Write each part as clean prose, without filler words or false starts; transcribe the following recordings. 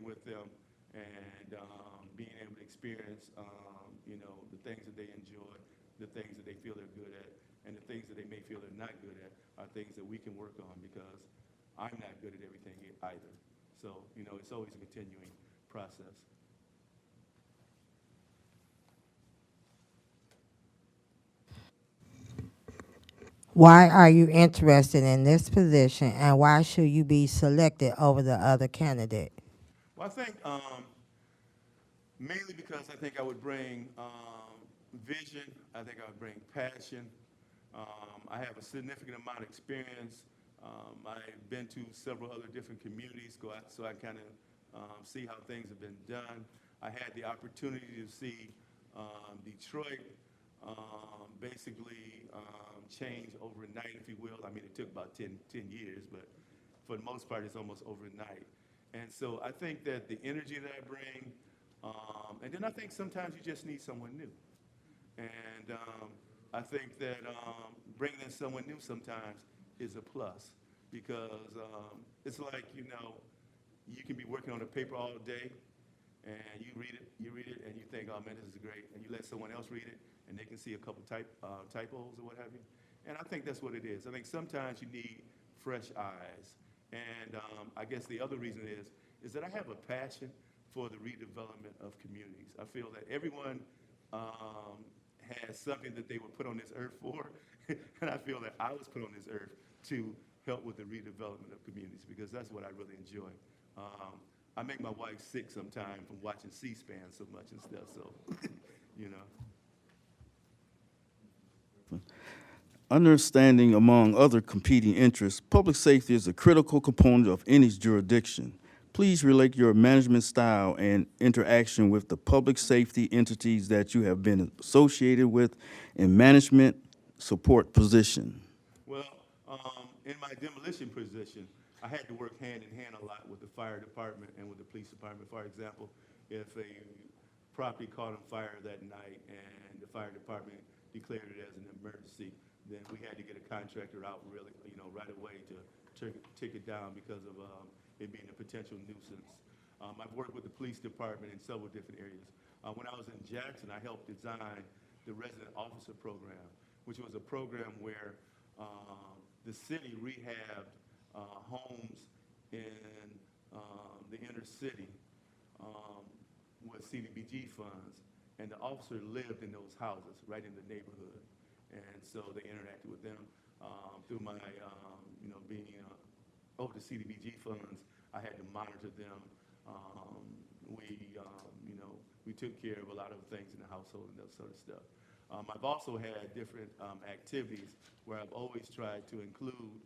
with them and being able to experience, the things that they enjoy, the things that they feel they're good at, and the things that they may feel they're not good at are things that we can work on because I'm not good at everything either. So, it's always a continuing process. Why are you interested in this position and why should you be selected over the other candidate? Well, I think mainly because I think I would bring vision. I think I would bring passion. I have a significant amount of experience. I've been to several other different communities, so I kind of see how things have been done. I had the opportunity to see Detroit basically change overnight, if you will. I mean, it took about 10 years, but for the most part, it's almost overnight. And so I think that the energy that I bring, and then I think sometimes you just need someone new. And I think that bringing in someone new sometimes is a plus because it's like, you can be working on a paper all day and you read it, and you think, oh man, this is great. And you let someone else read it and they can see a couple typos or what have you. And I think that's what it is. I think sometimes you need fresh eyes. And I guess the other reason is that I have a passion for the redevelopment of communities. I feel that everyone has something that they were put on this earth for, and I feel that I was put on this earth to help with the redevelopment of communities because that's what I really enjoy. I make my wife sick sometimes from watching C-SPAN so much and stuff, so, you know. Understanding, among other competing interests, public safety is a critical component of any jurisdiction. Please relate your management style and interaction with the public safety entities that you have been associated with in management support position. Well, in my demolition position, I had to work hand in hand a lot with the fire department and with the police department. For example, if a property caught on fire that night and the fire department declared it as an emergency, then we had to get a contractor out really, right away to take it down because of it being a potential nuisance. I've worked with the police department in several different areas. When I was in Jackson, I helped design the resident officer program, which was a program where the city rehabbed homes in the inner city with CDBG funds, and the officer lived in those houses right in the neighborhood. And so they interacted with them through my, being over the CDBG funds. I had to monitor them. We took care of a lot of things in the household and that sort of stuff. I've also had different activities where I've always tried to include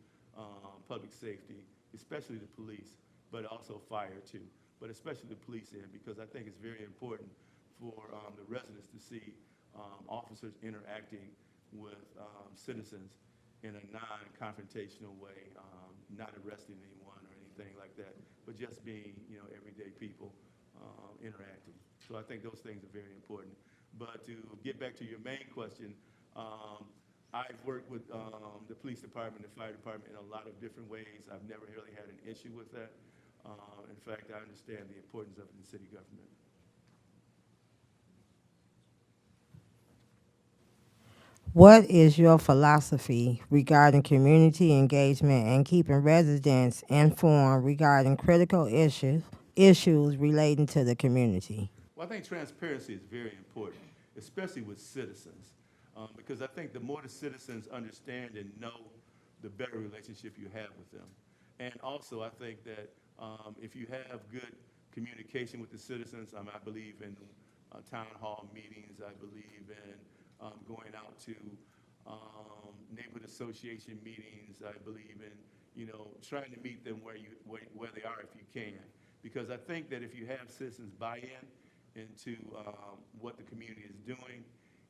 public safety, especially the police, but also fire too, but especially the police in because I think it's very important for the residents to see officers interacting with citizens in a non-confrontational way, not arresting anyone or anything like that, but just being, everyday people interacting. So I think those things are very important. But to get back to your main question, I've worked with the police department, the fire department in a lot of different ways. I've never really had an issue with that. In fact, I understand the importance of it in city government. What is your philosophy regarding community engagement and keeping residents informed regarding critical issues relating to the community? Well, I think transparency is very important, especially with citizens, because I think the more the citizens understand and know, the better relationship you have with them. And also, I think that if you have good communication with the citizens, I believe in town hall meetings. I believe in going out to neighborhood association meetings. I believe in trying to meet them where they are if you can, because I think that if you have citizens buy-in into what the community is doing,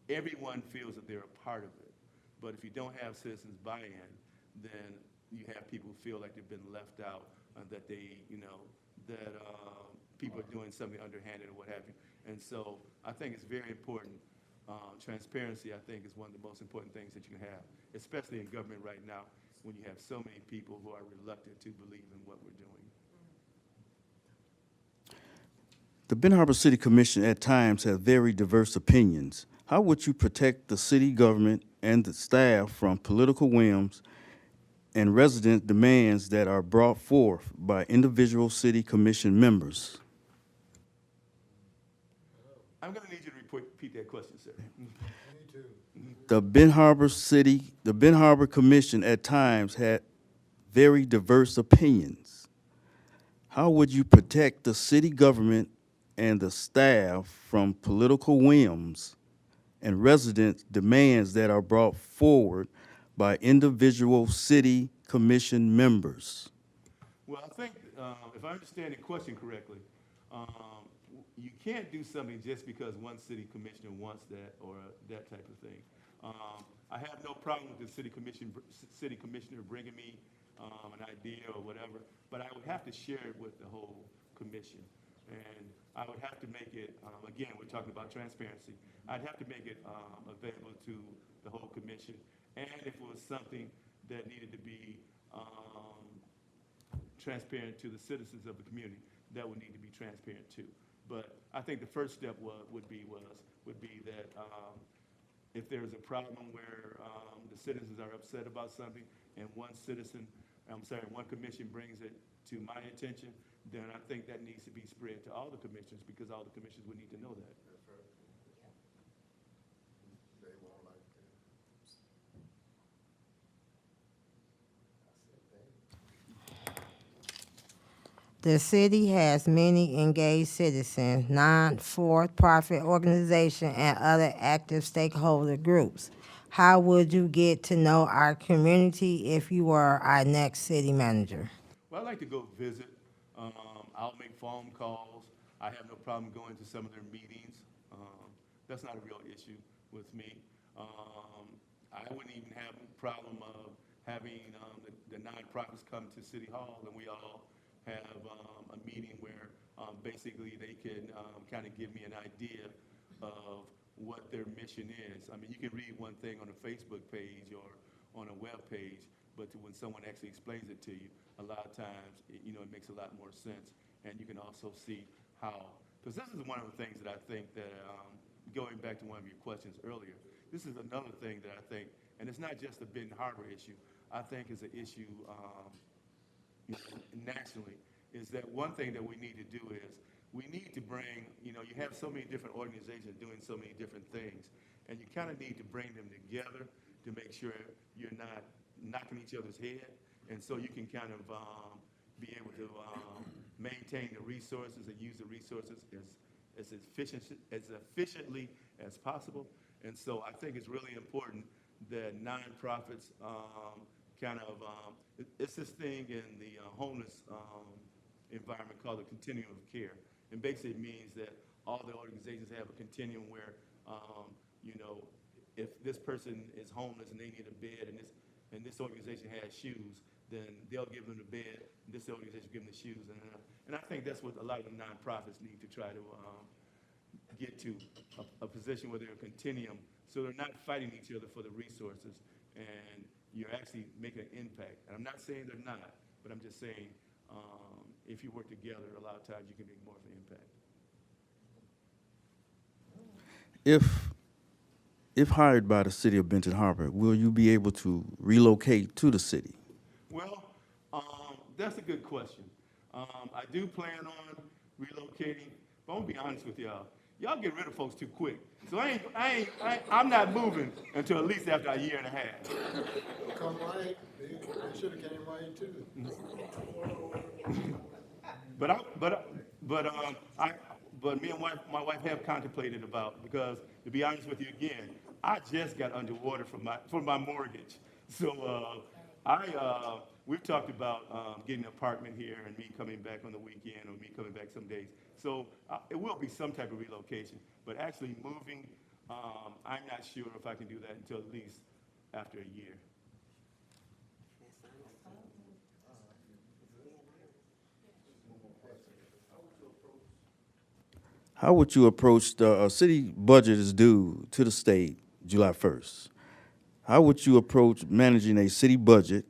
everyone feels that they're a part of it. But if you don't have citizens buy-in, then you have people who feel like they've been left out, that that people are doing something underhanded or what have you. And so I think it's very important. Transparency, I think, is one of the most important things that you have, especially in government right now when you have so many people who are reluctant to believe in what we're doing. The Ben Harbor City Commission at times has very diverse opinions. How would you protect the city government and the staff from political whims and resident demands that are brought forth by individual city commission members? I'm going to need you to repeat that question, sir. The Ben Harbor Commission at times had very diverse opinions. How would you protect the city government and the staff from political whims and resident demands that are brought forward by individual city commission members? Well, I think, if I understand the question correctly, you can't do something just because one city commissioner wants that or that type of thing. I have no problem with the city commissioner bringing me an idea or whatever, but I would have to share it with the whole commission. And I would have to make it, again, we're talking about transparency. I'd have to make it available to the whole commission. And if it was something that needed to be transparent to the citizens of the community, that would need to be transparent too. But I think the first step would be that if there's a problem where the citizens are upset about something and one commission brings it to my attention, then I think that needs to be spread to all the commissioners because all the commissioners would need to know that. The city has many engaged citizens, non-for-profit organizations, and other active stakeholder groups. How would you get to know our community if you were our next city manager? Well, I like to go visit. I'll make phone calls. I have no problem going to some of their meetings. That's not a real issue with me. I wouldn't even have a problem of having the nonprofits come to City Hall and we all have a meeting where basically they can kind of give me an idea of what their mission is. I mean, you can read one thing on a Facebook page or on a web page, but when someone actually explains it to you, a lot of times, it makes a lot more sense. And you can also see how, because this is one of the things that I think that, going back to one of your questions earlier, this is another thing that I think, and it's not just a Benton Harbor issue, I think is an issue nationally, is that one thing that we need to do is we need to bring, you have so many different organizations doing so many different things, and you kind of need to bring them together to make sure you're not knocking each other's head, and so you can kind of be able to maintain the resources and use the resources as efficiently as possible. And so I think it's really important that nonprofits it's this thing in the homeless environment called the continuum of care. And basically it means that all the organizations have a continuum where, if this person is homeless and they need a bed and this organization has shoes, then they'll give them the bed, and this organization will give them the shoes. And I think that's what a lot of the nonprofits need to try to get to, a position where they're a continuum, so they're not fighting each other for the resources, and you're actually making an impact. And I'm not saying they're not, but I'm just saying if you work together, a lot of times you can make more of an impact. If hired by the city of Benton Harbor, will you be able to relocate to the city? Well, that's a good question. I do plan on relocating, but I'm gonna be honest with y'all. Y'all get rid of folks too quick. So I'm not moving until at least after a year and a half. Come right, they should have came right too. But me and my wife have contemplated because to be honest with you again, I just got underwater for my mortgage. So we've talked about getting an apartment here and me coming back on the weekend or me coming back some days. So it will be some type of relocation, but actually moving, I'm not sure if I can do that until at least after a year. How would you approach the city budget is due to the state July 1st? How would you approach managing a city budget,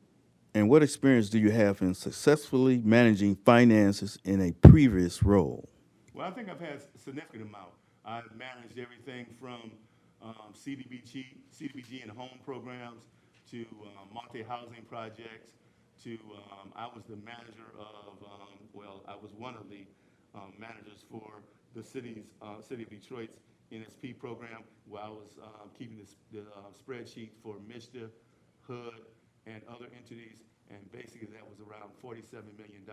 and what experience do you have in successfully managing finances in a previous role? Well, I think I've had a significant amount. I've managed everything from CDBG and home programs to multi-housing projects to, I was the manager of, I was one of the managers for the city of Detroit's NSP program, where I was keeping the spreadsheet for MISTA, HUD, and other entities, and basically that was around $47 million.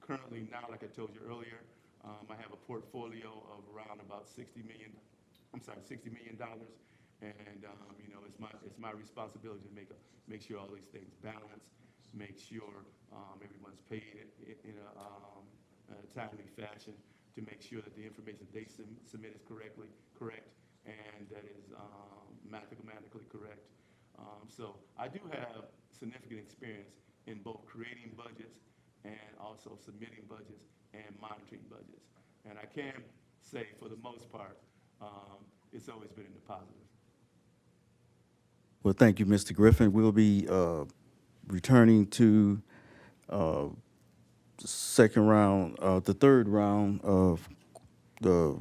Currently now, like I told you earlier, I have a portfolio of around about $60 million, and it's my responsibility to make sure all these things balance, make sure everyone's paid in a timely fashion, to make sure that the information they submit is correct, and that is mathematically correct. So I do have significant experience in both creating budgets and also submitting budgets and monitoring budgets. And I can say, for the most part, it's always been in the positive. Well, thank you, Mr. Griffin. We'll be returning to the third round of the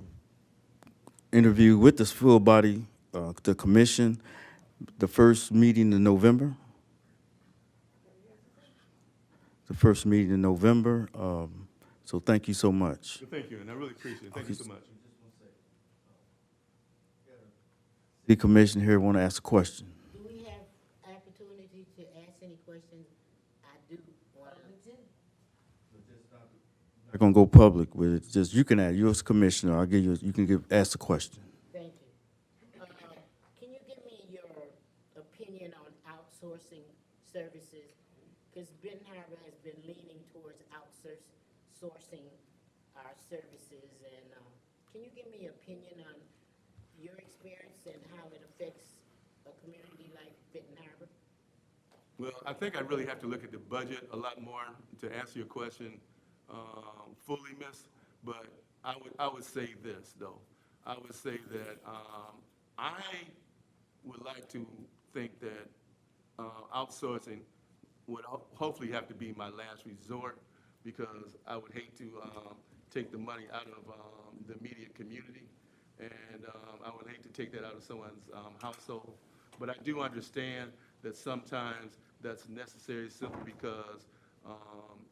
interview with this full body, the commission, the first meeting in November. So thank you so much. So thank you, and I really appreciate it. Thank you so much. The commission here want to ask a question. Do we have opportunity to ask any questions? I do want to. Not gonna go public with it. Just you can ask. You're a commissioner. I'll give you. You can ask the question. Thank you. Can you give me your opinion on outsourcing services? Because Benton Harbor has been leaning towards outsourcing our services, and can you give me your opinion on your experience and how it affects a community like Benton Harbor? Well, I think I really have to look at the budget a lot more to answer your question fully, Miss. But I would say this, though. I would say that I would like to think that outsourcing would hopefully have to be my last resort, because I would hate to take the money out of the immediate community, and I would hate to take that out of someone's household. But I do understand that sometimes that's necessary simply because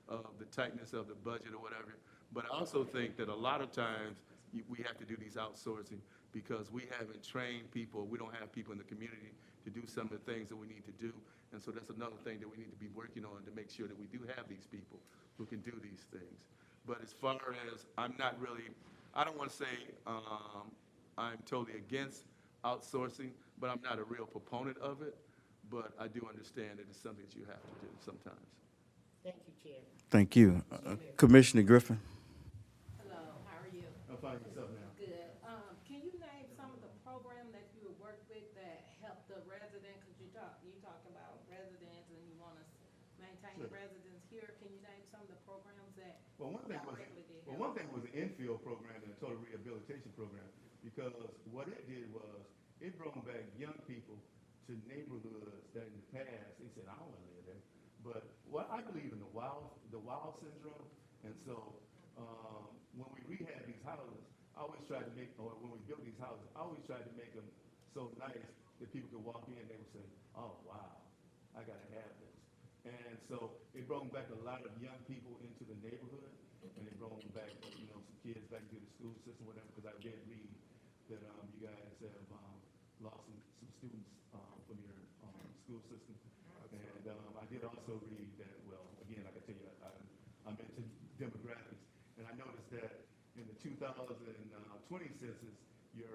of the tightness of the budget or whatever. But I also think that a lot of times we have to do these outsourcing because we haven't trained people, we don't have people in the community to do some of the things that we need to do. And so that's another thing that we need to be working on, to make sure that we do have these people who can do these things. But as far as, I don't want to say I'm totally against outsourcing, but I'm not a real proponent of it. But I do understand that it's something that you have to do sometimes. Thank you, Chair. Thank you, Commissioner Griffin. Hello, how are you? I'm finding yourself now. Good. Can you name some of the program that you have worked with that help the resident? Because you talk about residents and you want to maintain Sure. residents here. Can you name some of the programs that Well, one thing was an infield program and a total rehabilitation program, because what it did was it brought back young people to neighborhoods that in the past they said, I don't want to live there. But I believe in the wow syndrome, and so when we rehab these houses, I always tried to make, or when we built these houses, I always tried to make them so nice that people could walk in and they would say, oh wow, I gotta have this. And so it brought back a lot of young people into the neighborhood, and it brought back, some kids back into the school system, whatever, because I did read that you guys have lost some students from your school system. And I did also read that, well, again, like I tell you, I'm into demographics, and I noticed that in the 2020 census, your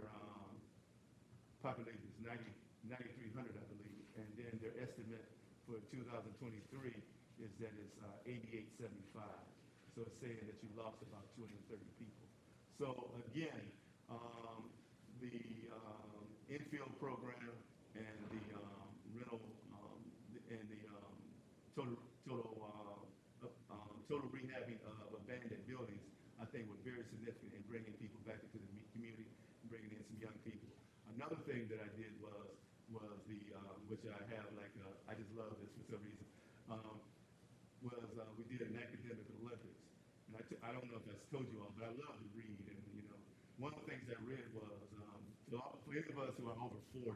population is 9,300, I believe, and then their estimate for 2023 is that it's 8,875. So it's saying that you lost about 230 people. So again, the infield program and the rental and the total rehabbing of abandoned buildings, I think were very significant in bringing people back into the community, bringing in some young people. Another thing that I did was the which I have I just love this for some reason. We did an academic Olympics, and I don't know if that's told you all, but I love to read, and one of the things I read was for any of us who are over 40,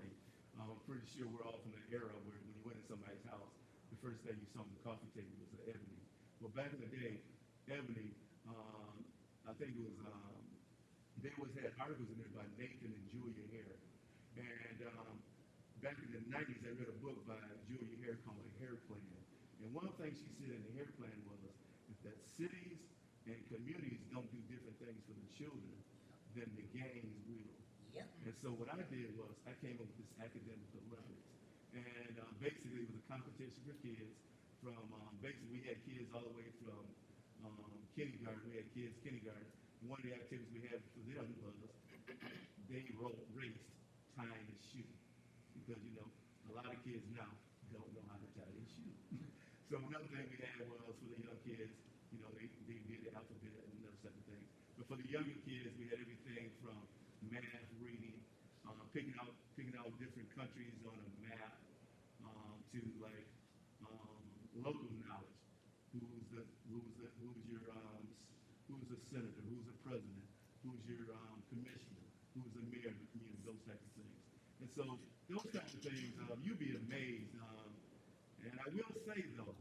I'm pretty sure we're all from the era where when you went in somebody's house, the first thing you saw on the coffee table was an ebony. Well, back in the day, ebony, I think it was they always had articles in there by Nathan and Julia Hare, and back in the 90s, I read a book by Julia Hare called The Hare Plan. And one of the things she said in the Hare Plan was that cities and communities don't do different things for the children than the gangs will. Yep. And so what I did was I came up with this academic Olympics. And basically it was a competition for kids from, basically we had kids all the way from kindergarten. We had kids kindergarten. One of the activities we had for them was they raced tying a shoe. Because, a lot of kids now don't know how to tie their shoe. So another thing we had was for the young kids, they did the alphabet and those type of things. But for the younger kids, we had everything from math, reading, picking out different countries on a map, to like local knowledge. Who's the senator? Who's the president? Who's your commissioner? Who's the mayor of the community? Those types of things. And so those types of things, you'd be amazed. And I will say though,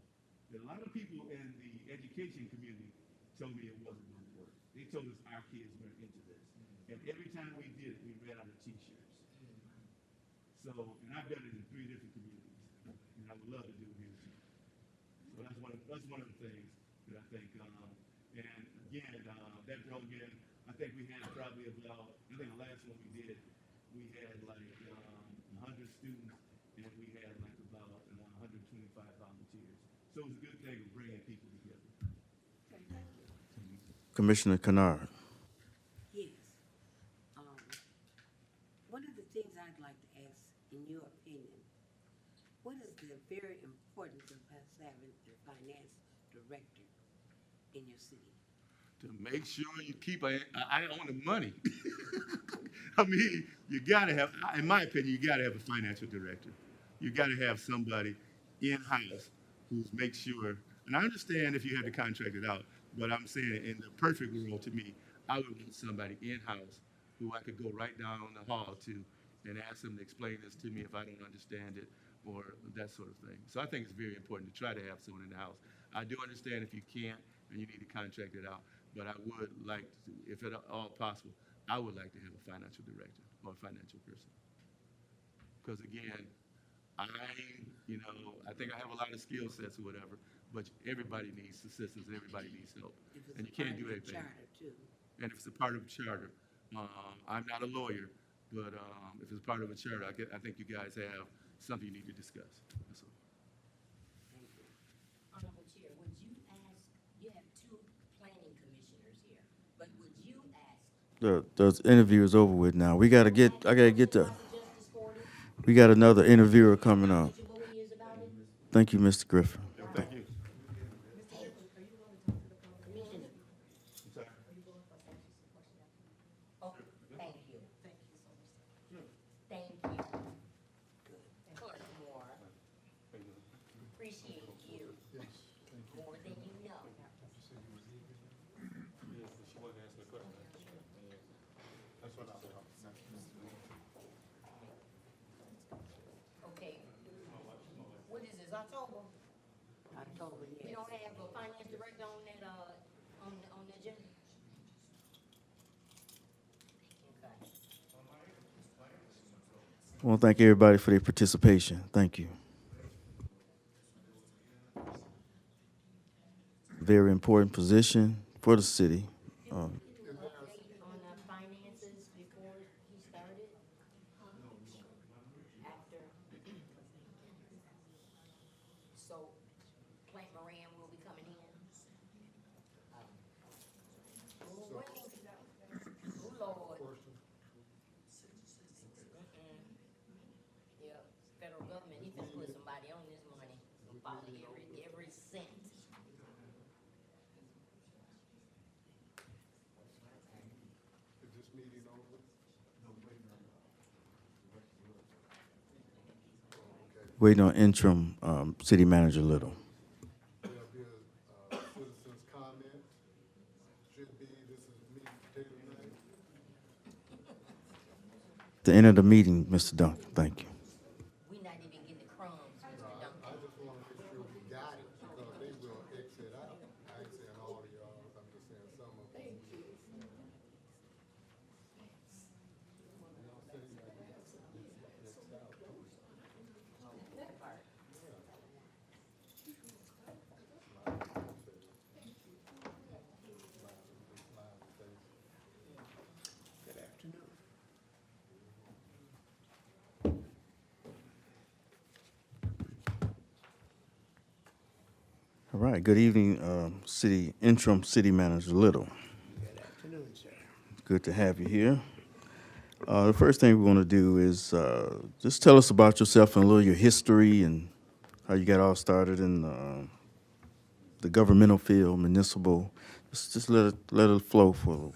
that a lot of people in the education community told me it wasn't going to work. They told us our kids weren't into this. And every time we did it, we ran out of t-shirts. So, and I've done it in 3 different communities. And I would love to do it here too. So that's one of the things that I think, and again, that program, I think we had probably about, I think the last one we did, we had like 100 students, and we had like about 125 volunteers. So it was a good thing of bringing people together. Commissioner Kennard. Yes. One of the things I'd like to ask, in your opinion, what is the very importance of us having a finance director in your city? To make sure you keep an eye on the money. I mean, you gotta have, in my opinion, you gotta have a financial director. You gotta have somebody in-house who makes sure, and I understand if you had to contract it out, but I'm saying in the perfect world to me, I would want somebody in-house who I could go right down the hall to and ask them to explain this to me if I don't understand it or that sort of thing. So I think it's very important to try to have someone in the house. I do understand if you can't and you need to contract it out, but I would like to, if at all possible, I would like to have a financial director or a financial person. Because again, I think I have a lot of skill sets or whatever, but everybody needs assistance and everybody needs help. If it's And a you can't part do of the everything. charter, too. And if it's a part of a charter, I'm not a lawyer, but if it's part of a charter, I think you guys have something you need to discuss. That's all. Thank you. Honorable Chair, would you ask, you have 2 planning commissioners here, but would you ask? The interview is over with now. I gotta get to, Justice for it? we got another interviewer coming up. What your vote is about it? Thank you, Mr. Griffin. Thank you. Commissioner? I'm sorry. Oh, thank you. Thank you so much. Thank you. Good. Clerk Moore, appreciate you more than you know. Okay. What is this, October? October, We yes. don't have a finance director on that, on the agenda? Okay. I want to thank everybody for their participation. Thank you. Very important position for the city. Update on the finances before he started? After? So, Plant Moran will be coming in? Oh, Lord. Yeah, federal government, he finna put somebody on this money, about every cent. Is this meeting over? Waiting on interim City Manager Little. There'll be a citizens' comment. be, this is me, potato night. The end of the meeting, Mr. Duncan, thank you. We not even getting the crumbs, Mr. Duncan. I just wanna make sure we got it, because they will exit out. I ain't saying all of y'all, I'm just saying some of them. All right, good evening, interim city manager Little. Good afternoon, sir. Good to have you here. The first thing we want to do is just tell us about yourself and a little your history and how you got all started in the governmental field, municipal. Just let it flow for a little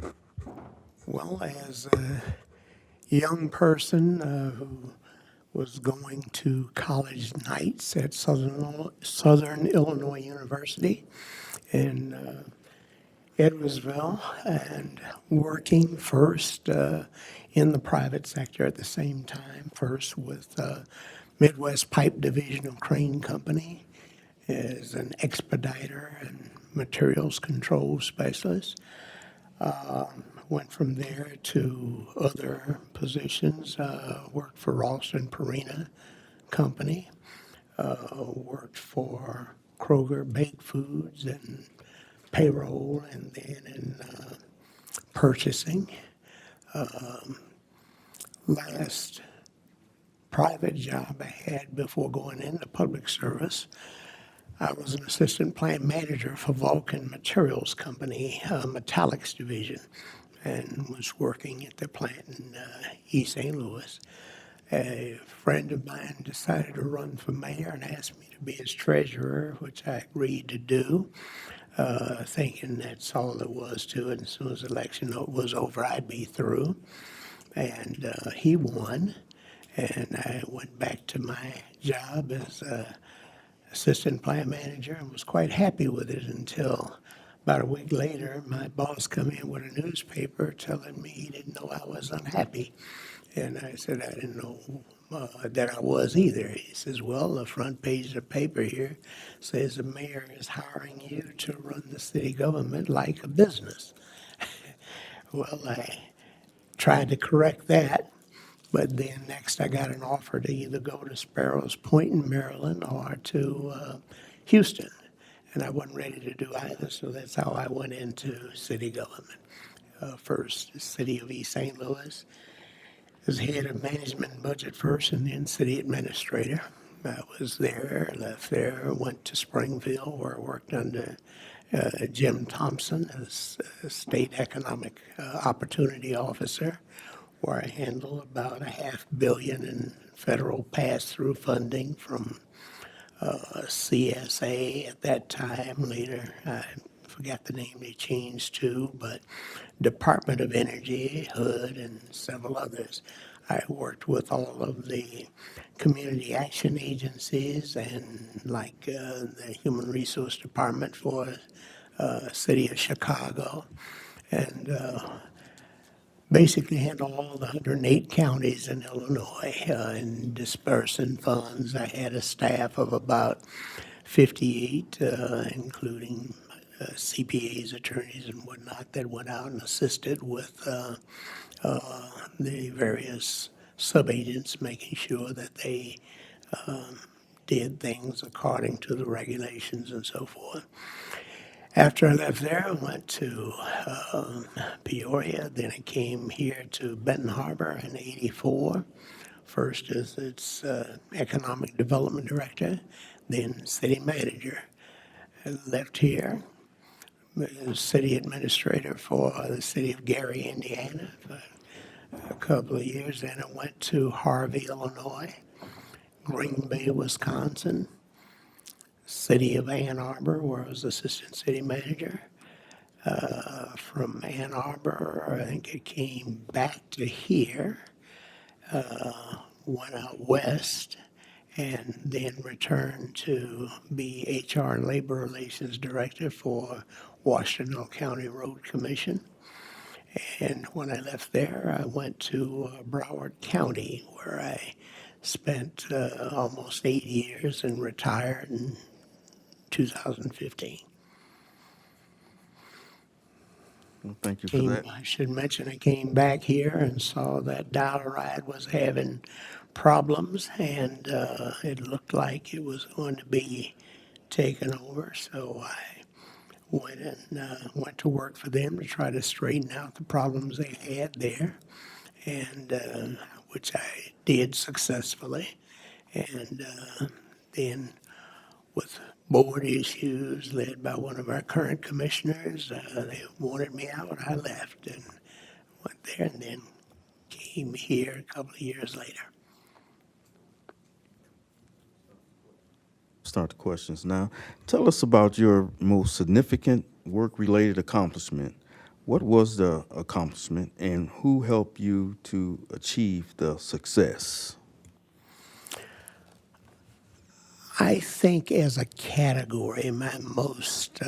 bit. Well, as a young person who was going to college nights at Southern Illinois University in Edwardsville, and working first in the private sector at the same time, first with Midwest Pipe Division of Crane Company as an expediter and materials control specialist. Went from there to other positions, worked for Ralston Purina Company, worked for Kroger Baked Foods and payroll, and then in purchasing. Last private job I had before going into public service, I was an assistant plant manager for Vulcan Materials Company, metallics division, and was working at the plant in East St. Louis. A friend of mine decided to run for mayor and asked me to be his treasurer, which I agreed to do, thinking that's all there was to it. As soon as the election was over, I'd be through. And he won, and I went back to my job as assistant plant manager and was quite happy with it until about a week later, my boss come in with a newspaper telling me he didn't know I was unhappy. And I said, I didn't know that I was either. He says, well, the front page of the paper here says the mayor is hiring you to run the city government like a business. Well, I tried to correct that, but then next I got an offer to either go to Sparrows Point in Maryland or to Houston. And I wasn't ready to do either, so that's how I went into city government. First, the city of East St. Louis as head of management and budget first, and then city administrator. I was there, left there, went to Springfield, where I worked under Jim Thompson as state economic opportunity officer, where I handled about $500 million in federal pass-through funding from CSA at that time. Later, I forgot the name they changed to, but Department of Energy, HUD, and several others. I worked with all of the community action agencies and like the Human Resource Department for City of Chicago, and basically handled all the 108 counties in Illinois and dispersing funds. I had a staff of about 58, including CPAs, attorneys, and whatnot that went out and assisted with the various subagents, making sure that they did things according to the regulations and so forth. After I left there, I went to Peoria. Then I came here to Benton Harbor in '84. First as its economic development director, then city manager. I left here as city administrator for the city of Gary, Indiana, for a couple of years. Then I went to Harvey, Illinois, Green Bay, Wisconsin, city of Ann Arbor, where I was assistant city manager. From Ann Arbor, I think I came back to here, went out west, and then returned to be HR and Labor Relations Director for Washington County Road Commission. And when I left there, I went to Broward County, where I spent almost 8 years and retired in 2015. Well, thank you for that. I should mention I came back here and saw that Dial-A-Ride was having problems, and it looked like it was going to be taken over. So I went to work for them to try to straighten out the problems they had there, and which I did successfully. And then with board issues led by one of our current commissioners, they wanted me out. I left and went there, and then came here a couple of years later. Start the questions now. Tell us about your most significant work-related accomplishment. What was the accomplishment, and who helped you to achieve the success? I think as a category, my most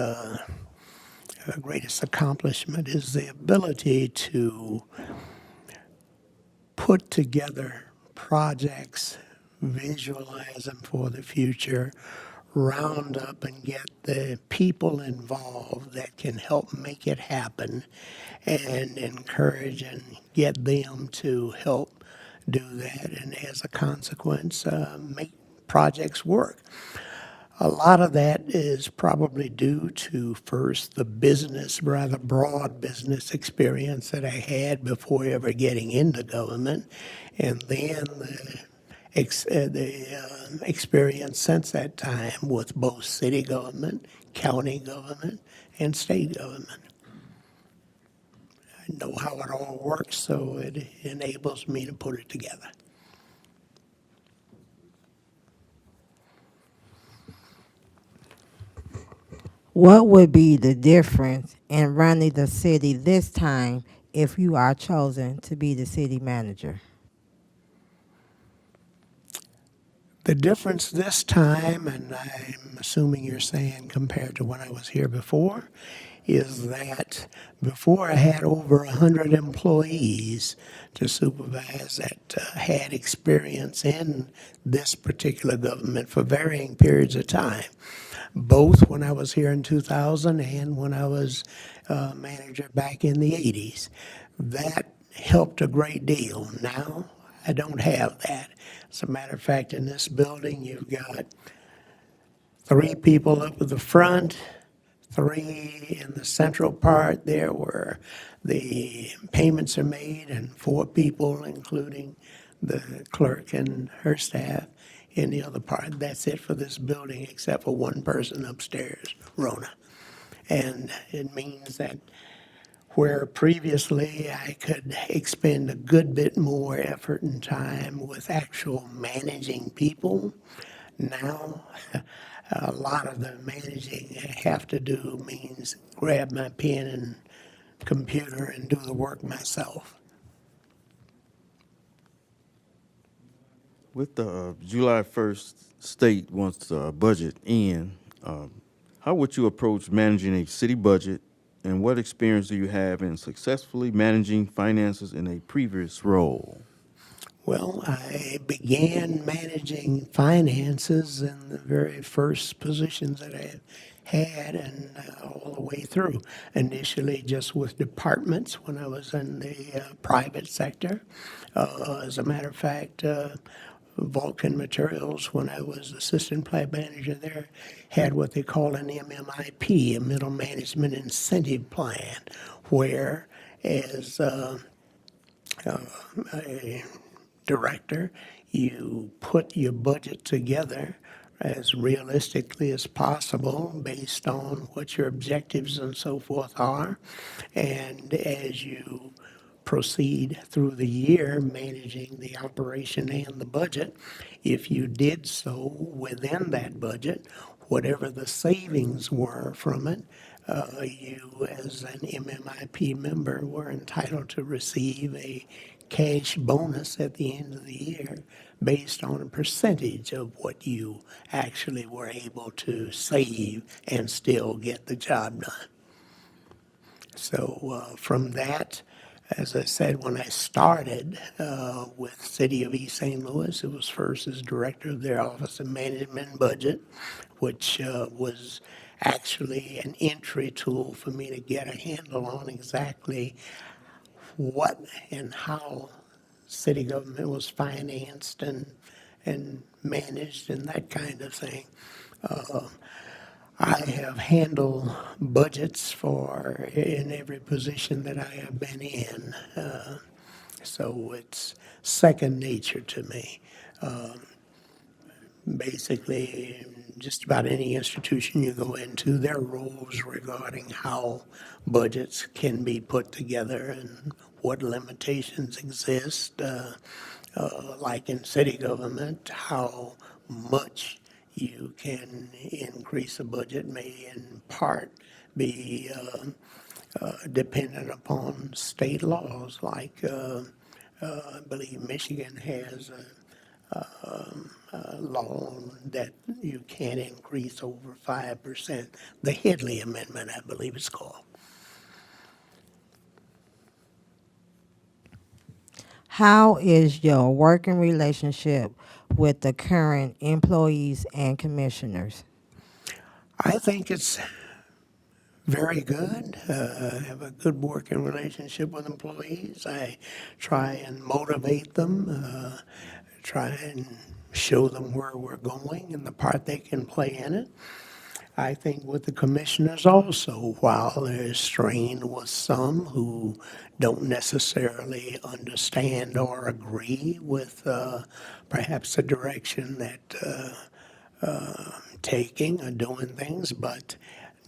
greatest accomplishment is the ability to put together projects, visualize them for the future, round up and get the people involved that can help make it happen, and encourage and get them to help do that, and as a consequence, make projects work. A lot of that is probably due to, first, the business, rather broad business experience that I had before ever getting into government, and then the experience since that time with both city government, county government, and state government. I know how it all works, so it enables me to put it together. What would be the difference in running the city this time if you are chosen to be the city manager? The difference this time, and I'm assuming you're saying compared to when I was here before, is that before I had over 100 employees to supervise that had experience in this particular government for varying periods of time, both when I was here in 2000 and when I was manager back in the 80s. That helped a great deal. Now, I don't have that. As a matter of fact, in this building, you've got 3 people up at the front, 3 in the central part there where the payments are made, and 4 people, including the clerk and her staff, in the other part. That's it for this building, except for one person upstairs, Rona. And it means that where previously I could expend a good bit more effort and time with actual managing people, now a lot of the managing I have to do means grab my pen and computer and do the work myself. With the July 1st state once the budget in, how would you approach managing a city budget, and what experience do you have in successfully managing finances in a previous role? Well, I began managing finances in the very first positions that I had, and all the way through. Initially, just with departments when I was in the private sector. As a matter of fact, Vulcan Materials, when I was assistant plant manager there, had what they call an MMIP, a Middle Management Incentive Plan, where as a director, you put your budget together as realistically as possible based on what your objectives and so forth are. And as you proceed through the year managing the operation and the budget, if you did so within that budget, whatever the savings were from it, you as an MMIP member were entitled to receive a cash bonus at the end of the year based on a percentage of what you actually were able to save and still get the job done. So from that, as I said, when I started with City of East St. Louis, it was first as director of their Office of Management and Budget, which was actually an entry tool for me to get a handle on exactly what and how city government was financed and managed and that kind of thing. I have handled budgets for in every position that I have been in, so it's second nature to me. Basically, just about any institution you go into, there are rules regarding how budgets can be put together and what limitations exist. Like in city government, how much you can increase a budget may in part be dependent upon state laws. Like I believe Michigan has a law that you can't increase over 5%. The Headley Amendment, I believe it's called. How is your working relationship with the current employees and commissioners? I think it's very good. I have a good working relationship with employees. I try and motivate them, try and show them where we're going and the part they can play in it. I think with the commissioners also, while there's strain with some who don't necessarily understand or agree with perhaps the direction that taking or doing things, but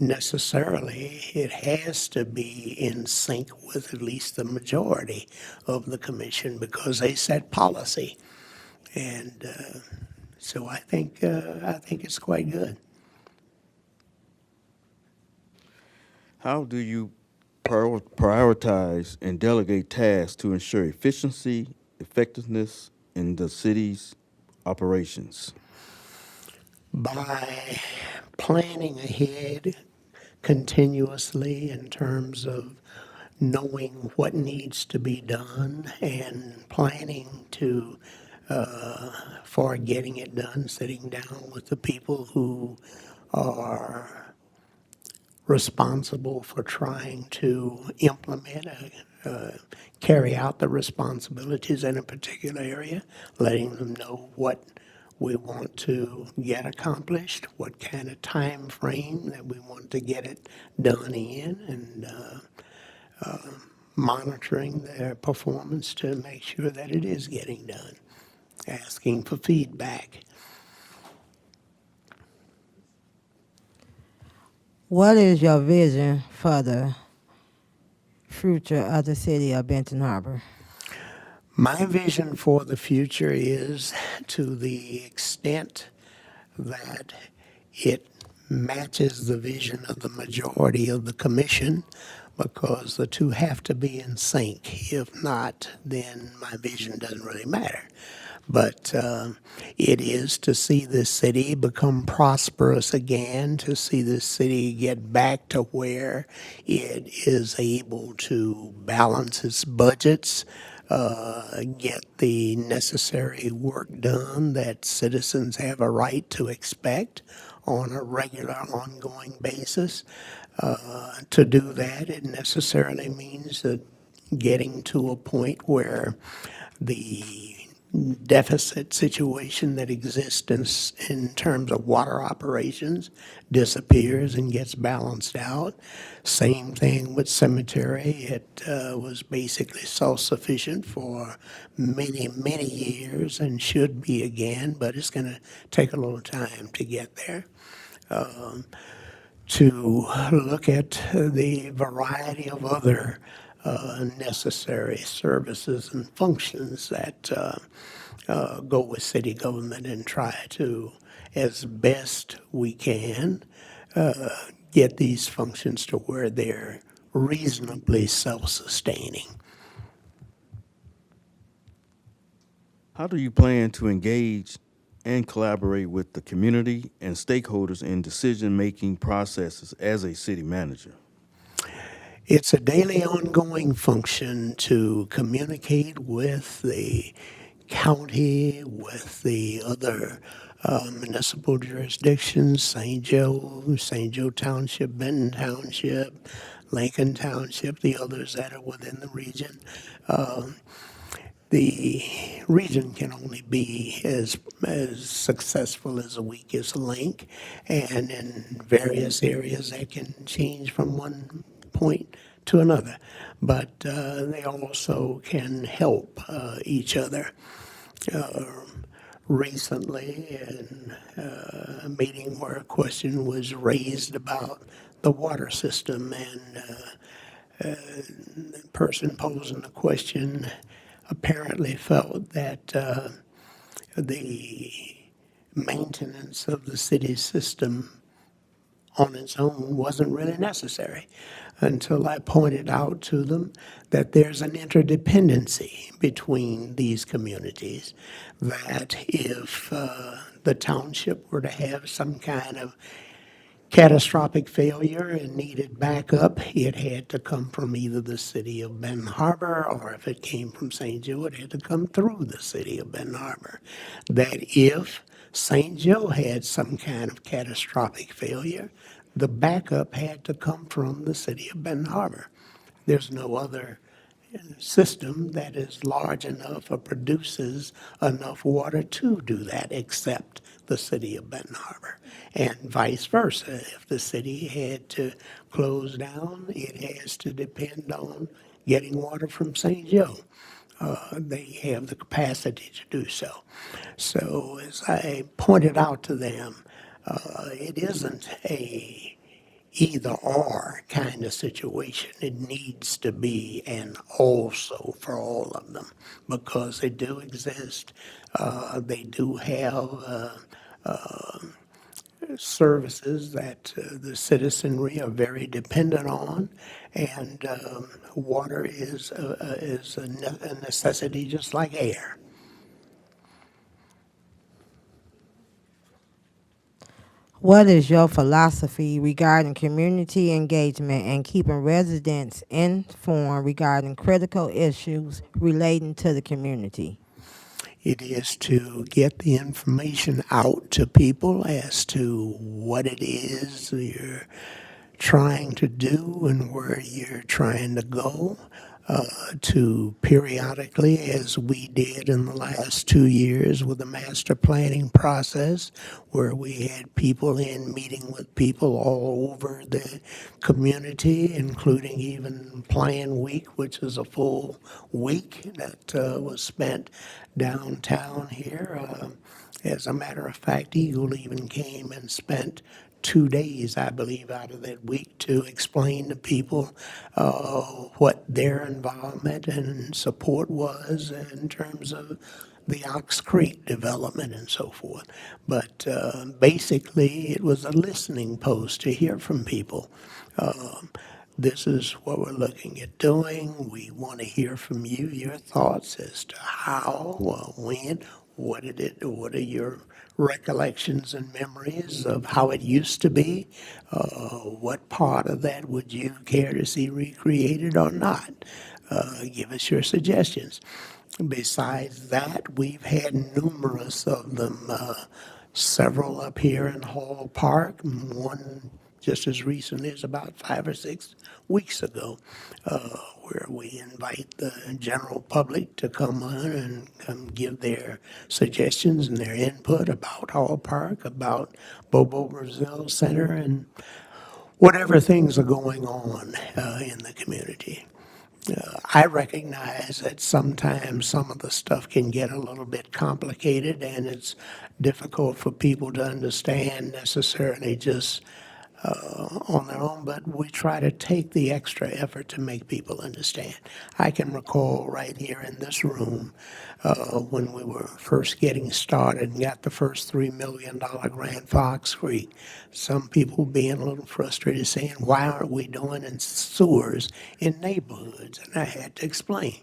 necessarily it has to be in sync with at least the majority of the commission because they set policy. And so I think it's quite good. How do you prioritize and delegate tasks to ensure efficiency, effectiveness in the city's operations? By planning ahead continuously in terms of knowing what needs to be done and planning to for getting it done, sitting down with the people who are responsible for trying to implement, carry out the responsibilities in a particular area, letting them know what we want to get accomplished, what kind of time frame that we want to get it done in, and monitoring their performance to make sure that it is getting done, asking for feedback. What is your vision for the future of the city of Benton Harbor? My vision for the future is to the extent that it matches the vision of the majority of the commission, because the two have to be in sync. If not, then my vision doesn't really matter. But it is to see this city become prosperous again, to see this city get back to where it is able to balance its budgets, get the necessary work done that citizens have a right to expect on a regular, ongoing basis. To do that, it necessarily means that getting to a point where the deficit situation that exists in terms of water operations disappears and gets balanced out. Same thing with cemetery. It was basically self-sufficient for many, many years and should be again, but it's going to take a little time to get there. To look at the variety of other necessary services and functions that go with city government and try to, as best we can, get these functions to where they're reasonably self-sustaining. How do you plan to engage and collaborate with the community and stakeholders in decision-making processes as a city manager? It's a daily ongoing function to communicate with the county, with the other municipal jurisdictions, St. Joe Township, Benton Township, Lincoln Township, the others that are within the region. The region can only be as successful as the weakest link, and in various areas that can change from one point to another. But they also can help each other. Recently, in a meeting where a question was raised about the water system, and the person posing the question apparently felt that the maintenance of the city system on its own wasn't really necessary until I pointed out to them that there's an interdependency between these communities, that if the township were to have some kind of catastrophic failure and needed backup, it had to come from either the city of Benton Harbor, or if it came from St. Joe, it had to come through the city of Benton Harbor. That if St. Joe had some kind of catastrophic failure, the backup had to come from the city of Benton Harbor. There's no other system that is large enough or produces enough water to do that except the city of Benton Harbor, and vice versa. If the city had to close down, it has to depend on getting water from St. Joe. They have the capacity to do so. So as I pointed out to them, it isn't a either or kind of situation. It needs to be an also for all of them, because they do exist. They do have services that the citizenry are very dependent on, and water is a necessity just like air. What is your philosophy regarding community engagement and keeping residents informed regarding critical issues relating to the community? It is to get the information out to people as to what it is you're trying to do and where you're trying to go. To periodically, as we did in the last 2 years with the master planning process, where we had people in meeting with people all over the community, including even Plan Week, which is a full week that was spent downtown here. As a matter of fact, Eagle even came and spent 2 days, I believe, out of that week to explain to people what their involvement and support was in terms of the Ox Creek development and so forth. But basically, it was a listening post to hear from people. This is what we're looking at doing. We want to hear from you, your thoughts as to how, when, what are your recollections and memories of how it used to be? What part of that would you care to see recreated or not? Give us your suggestions. Besides that, we've had numerous of them, several up here in Hall Park, one just as recently as about 5 or 6 weeks ago, where we invite the general public to come on and come give their suggestions and their input about Hall Park, about Bobo Brazil Center, and whatever things are going on in the community. I recognize that sometimes some of the stuff can get a little bit complicated, and it's difficult for people to understand necessarily just on their own, but we try to take the extra effort to make people understand. I can recall right here in this room when we were first getting started and got the first $3 million grant for Ox Creek, some people being a little frustrated saying, why aren't we doing in sewers in neighborhoods? And I had to explain.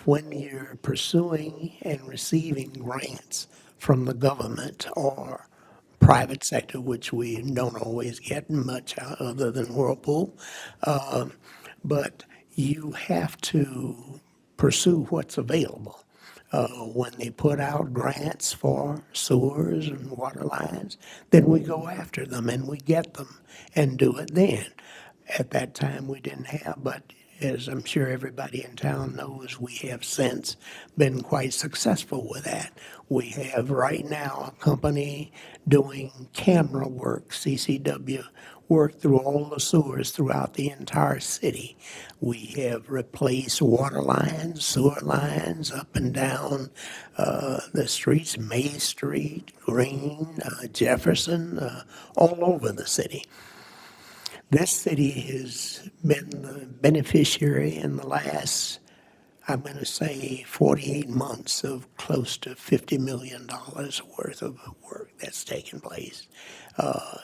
when you're pursuing and receiving grants from the government or private sector, which we don't always get much other than Whirlpool, but you have to pursue what's available. When they put out grants for sewers and water lines, then we go after them and we get them and do it then. At that time, we didn't have, but as I'm sure everybody in town knows, we have since been quite successful with that. We have right now a company doing camera work, CCW work through all the sewers throughout the entire city. We have replaced water lines, sewer lines up and down the streets, May Street, Green, Jefferson, all over the city. This city has been the beneficiary in the last, I'm going to say, 48 months of close to $50 million worth of work that's taken place.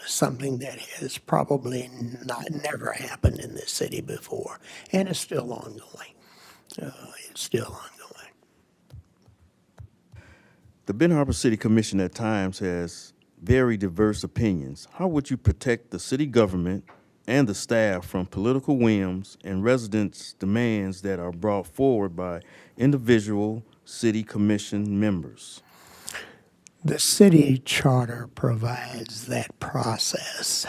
Something that has probably never happened in this city before, and it's still ongoing. It's still ongoing. The Ben Harbor City Commission at times has very diverse opinions. How would you protect the city government and the staff from political whims and residents' demands that are brought forward by individual city commission members? The city charter provides that process.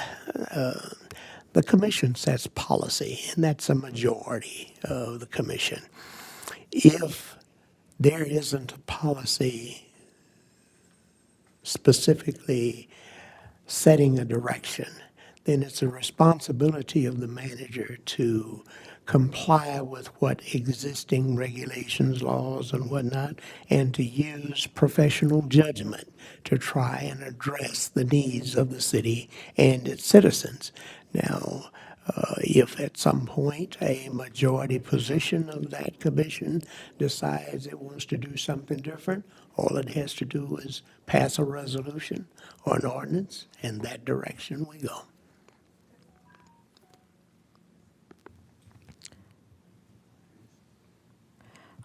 The commission sets policy, and that's a majority of the commission. If there isn't a policy specifically setting a direction, then it's a responsibility of the manager to comply with what existing regulations, laws, and whatnot, and to use professional judgment to try and address the needs of the city and its citizens. Now, if at some point a majority position of that commission decides it wants to do something different, all it has to do is pass a resolution or an ordinance, and that direction we go.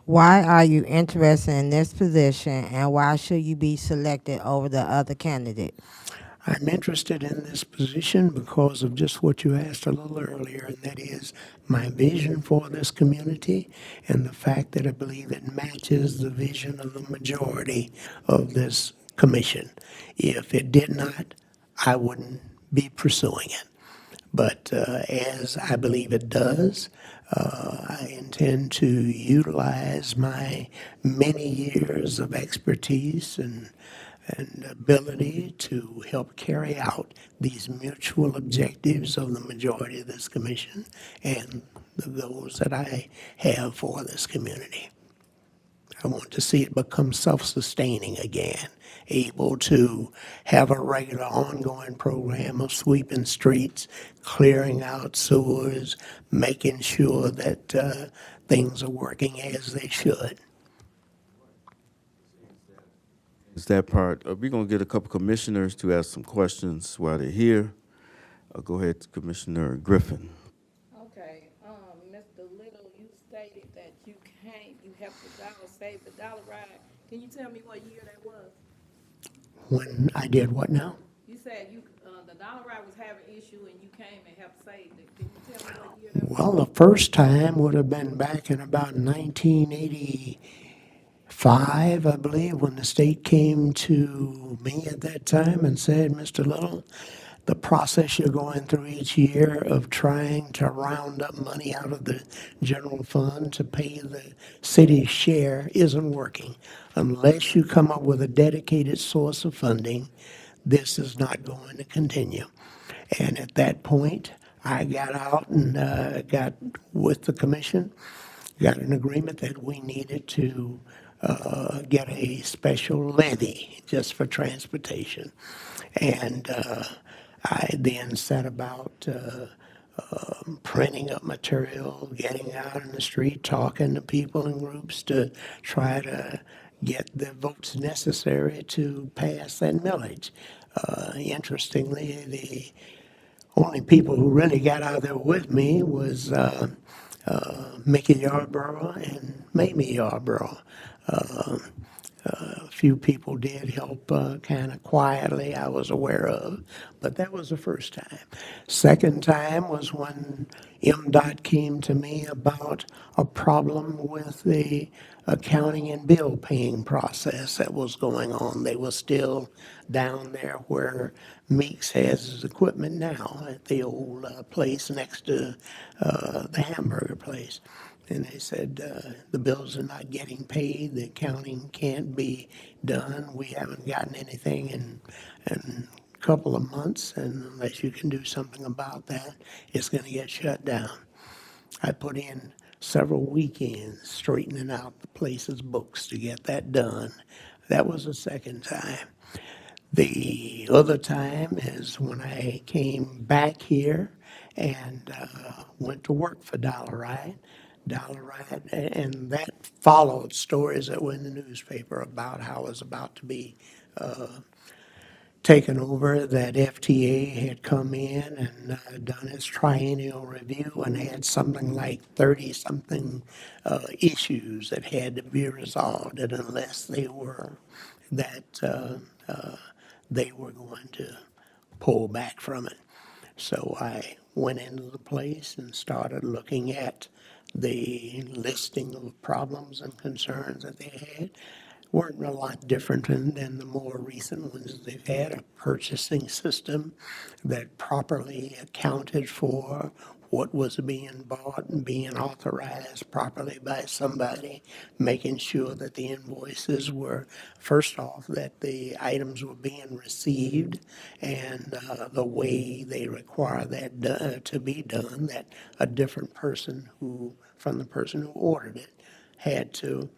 Why are you interested in this position, and why should you be selected over the other candidate? I'm interested in this position because of just what you asked a little earlier, and that is my vision for this community and the fact that I believe it matches the vision of the majority of this commission. If it did not, I wouldn't be pursuing it. But as I believe it does, I intend to utilize my many years of expertise and ability to help carry out these mutual objectives of the majority of this commission and the goals that I have for this community. I want to see it become self-sustaining again, able to have a regular ongoing program of sweeping streets, clearing out sewers, making sure that things are working as they should. Is that part? We're going to get a couple commissioners to ask some questions while they're here. Go ahead, Commissioner Griffin. Okay, Mr. Little, you stated that you helped the dollar, save the dollar ride. Can you tell me what year that was? When I did what now? You said the dollar ride was having issue and you came and helped save it. Can you tell me what year that was? Well, the first time would have been back in about 1985, I believe, when the state came to me at that time and said, Mr. Little, the process you're going through each year of trying to round up money out of the general fund to pay the city's share isn't working. Unless you come up with a dedicated source of funding, this is not going to continue. And at that point, I got out and got with the commission, got an agreement that we needed to get a special levy just for transportation. And I then set about printing up material, getting out in the street, talking to people in groups to try to get the votes necessary to pass that millage. Interestingly, the only people who really got out there with me was Mickey Yarborough and Mamie Yarborough. A few people did help kind of quietly, I was aware of, but that was the first time. Second time was when MDOT came to me about a problem with the accounting and bill paying process that was going on. They were still down there where Meeks has his equipment now at the old place next to the hamburger place. And they said, the bills are not getting paid, the accounting can't be done, we haven't gotten anything in a couple of months, and unless you can do something about that, it's gonna get shut down. I put in several weekends straightening out the place's books to get that done. That was the second time. The other time is when I came back here and went to work for Dollar Ride. And that followed stories that were in the newspaper about how it was about to be taken over, that FTA had come in and done its triennial review and had something like 30-something issues that had to be resolved, and unless they were, they were going to pull back from it. So I went into the place and started looking at the listing of problems and concerns that they had. Weren't a lot different than the more recent ones they've had. A purchasing system that properly accounted for what was being bought and being authorized properly by somebody, making sure that the invoices were, first off, that the items were being received and the way they require that to be done, that a different person from the person who ordered it had to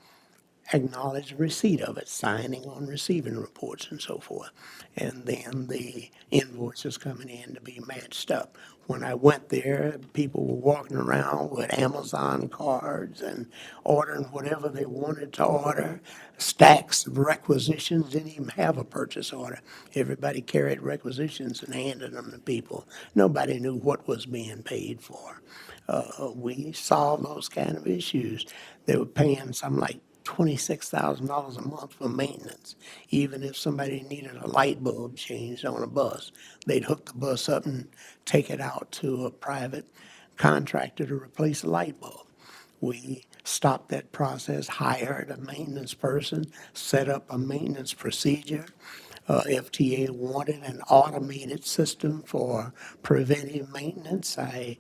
acknowledge receipt of it, signing on receiving reports and so forth. And then the invoices coming in to be matched up. When I went there, people were walking around with Amazon cards and ordering whatever they wanted to order, stacks of requisitions, didn't even have a purchase order. Everybody carried requisitions and handed them to people. Nobody knew what was being paid for. We solved those kind of issues. They were paying something like $26,000 a month for maintenance. Even if somebody needed a light bulb changed on a bus, they'd hook the bus up and take it out to a private contractor to replace a light bulb. We stopped that process, hired a maintenance person, set up a maintenance procedure. FTA wanted an automated system for preventive maintenance. I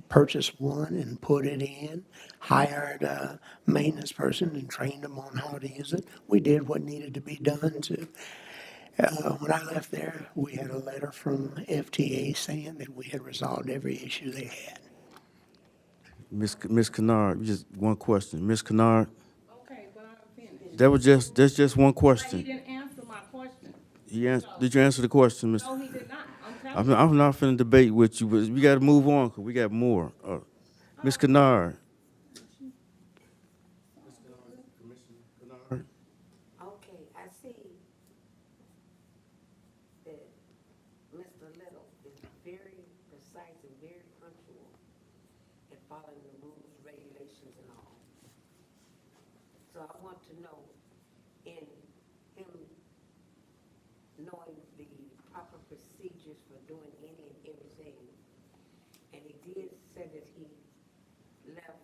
purchased one and put it in, hired a maintenance person and trained them on how to use it. We did what needed to be done to. When I left there, we had a letter from FTA saying that we had resolved every issue they had. Ms. Kennard, just one question. Ms. Kennard, Okay, but I'm finished. that's just one But he question. didn't answer my question. Did you answer the question, Mr.? No, he did not. I'm telling you. I'm not finna debate with you, but we gotta move on, because we got more. Ms. Kennard. Okay, I see that Mr. Little is very precise and very punctual in following the rules, regulations, and all. So I want to know, in him knowing the proper procedures for doing any and everything, and he did say that he left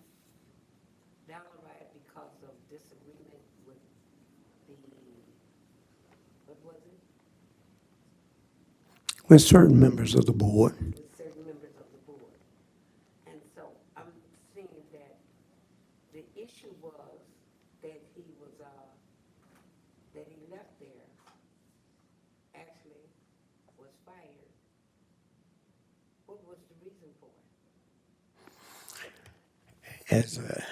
Dollar Ride because of disagreement with what was it? With certain members of the board. With certain members of the board. And so I'm seeing that the issue was that he was, that he left there, actually was fired. What was the reason for it? As a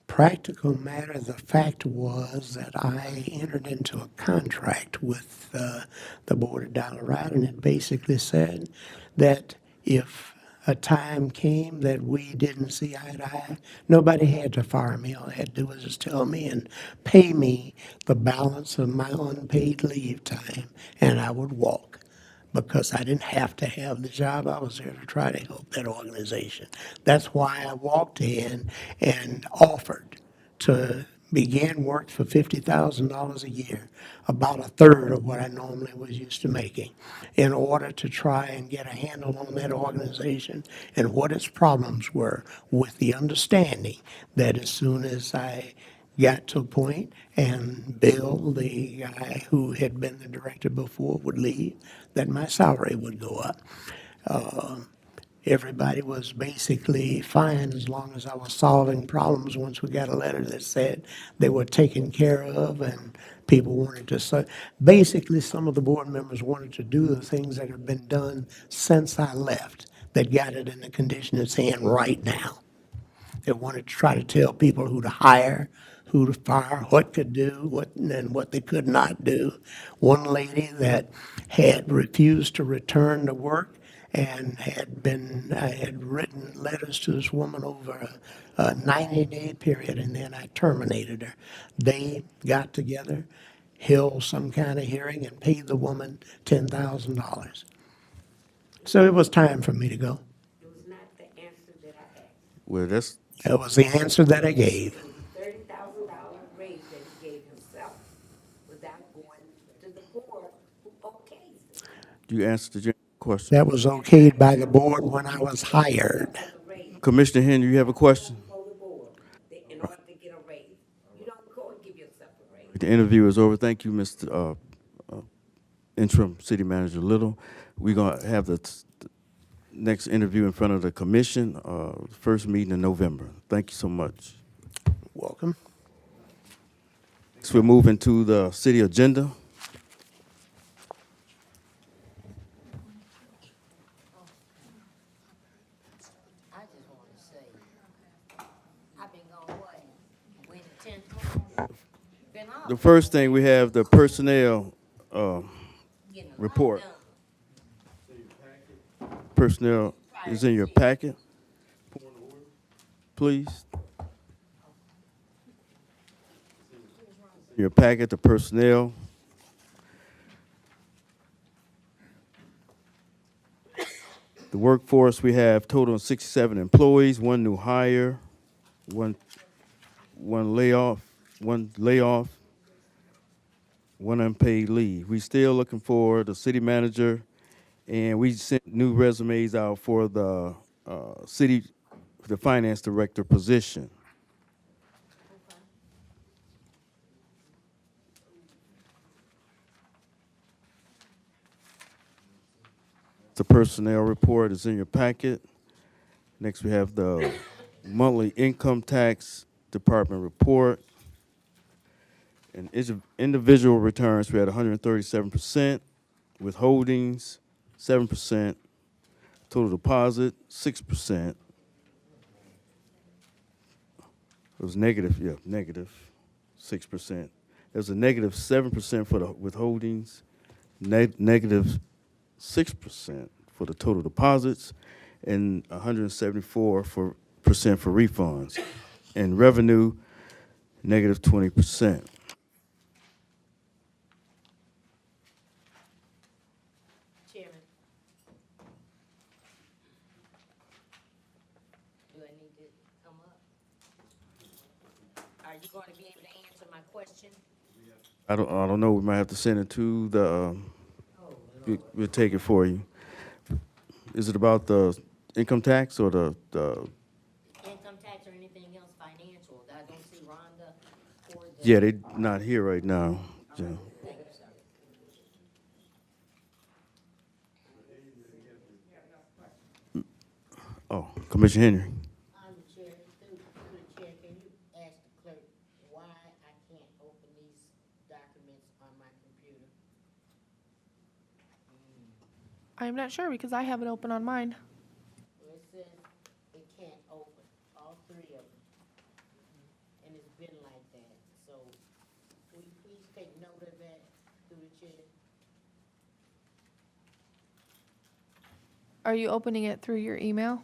practical matter, the fact was that I entered into a contract with the board of Dollar Ride, and it basically said that if a time came that we didn't see eye to eye, nobody had to fire me. All they had to do was just tell me and pay me the balance of my unpaid leave time, and I would walk. because I didn't have to have the job. I was there to try to help that organization. That's why I walked in and offered to begin work for $50,000 a year, about a third of what I normally was used to making, in order to try and get a handle on that organization and what its problems were, with the understanding that as soon as I got to a point and Bill, the guy who had been the director before, would leave, that my salary would go up. Everybody was basically fine as long as I was solving problems. Once we got a letter that said they were taken care of and people wanted to, so basically some of the board members wanted to do the things that have been done since I left that got it in the condition it's in right now. They wanted to try to tell people who to hire, who to fire, what could do, and what they could not do. One lady that had refused to return to work and I had written letters to this woman over a 90-day period, and then I terminated her. They got together, held some kind of hearing, and paid the woman $10,000. So it was time for me to go. It was not the answer that I asked. Well, that's, That was the answer that I gave. It was a $30,000 raise that he gave himself without going to the board who okayed it. you answered the question. That was okayed by the board when I was hired. The raise Commissioner Henry, you have a question? for the board, in order to get a raise. You don't go and give yourself a raise. The interview is over. Thank you, Mr. Interim City Manager Little. We're going to have the next interview in front of the commission, first meeting in November. Thank you so much. Welcome. Next, we're moving to the city agenda. I just wanna say, I've been gone, what, went 10 times? Been all The first thing, we have the personnel getting a lot report. done. Personnel is in your packet. Please. Your packet, the personnel. The workforce, we have total of 67 employees, one new hire, one layoff, one unpaid leave. We still looking for the city manager, and we sent new resumes out for the the finance director position. The personnel report is in your packet. Next, we have the monthly income tax department report. And individual returns, we had 137%, withholdings, 7%, total deposit, 6%. It was negative, yeah, negative 6%. There's a negative 7% for the withholdings, negative 6% for the total deposits, and 174% for refunds. And revenue, negative 20%. Chairman. Do I need to come up? Are you going to be able to answer my question? I don't know, we might have to send it to the, we'll take it for you. Is it about the income tax or the Income tax or anything else financial? I don't see Rhonda or the. yeah, they not here right now. Yeah. Thank you, sir. Oh, Commissioner Henry. I'm the chair, through the chair, can you ask the clerk why I can't open these documents on my computer? I'm not sure because I have it open on mine. Well, it says it can't open, all three of them. And it's been like that, so will you please take note of that through the chair? Are you opening it through your email?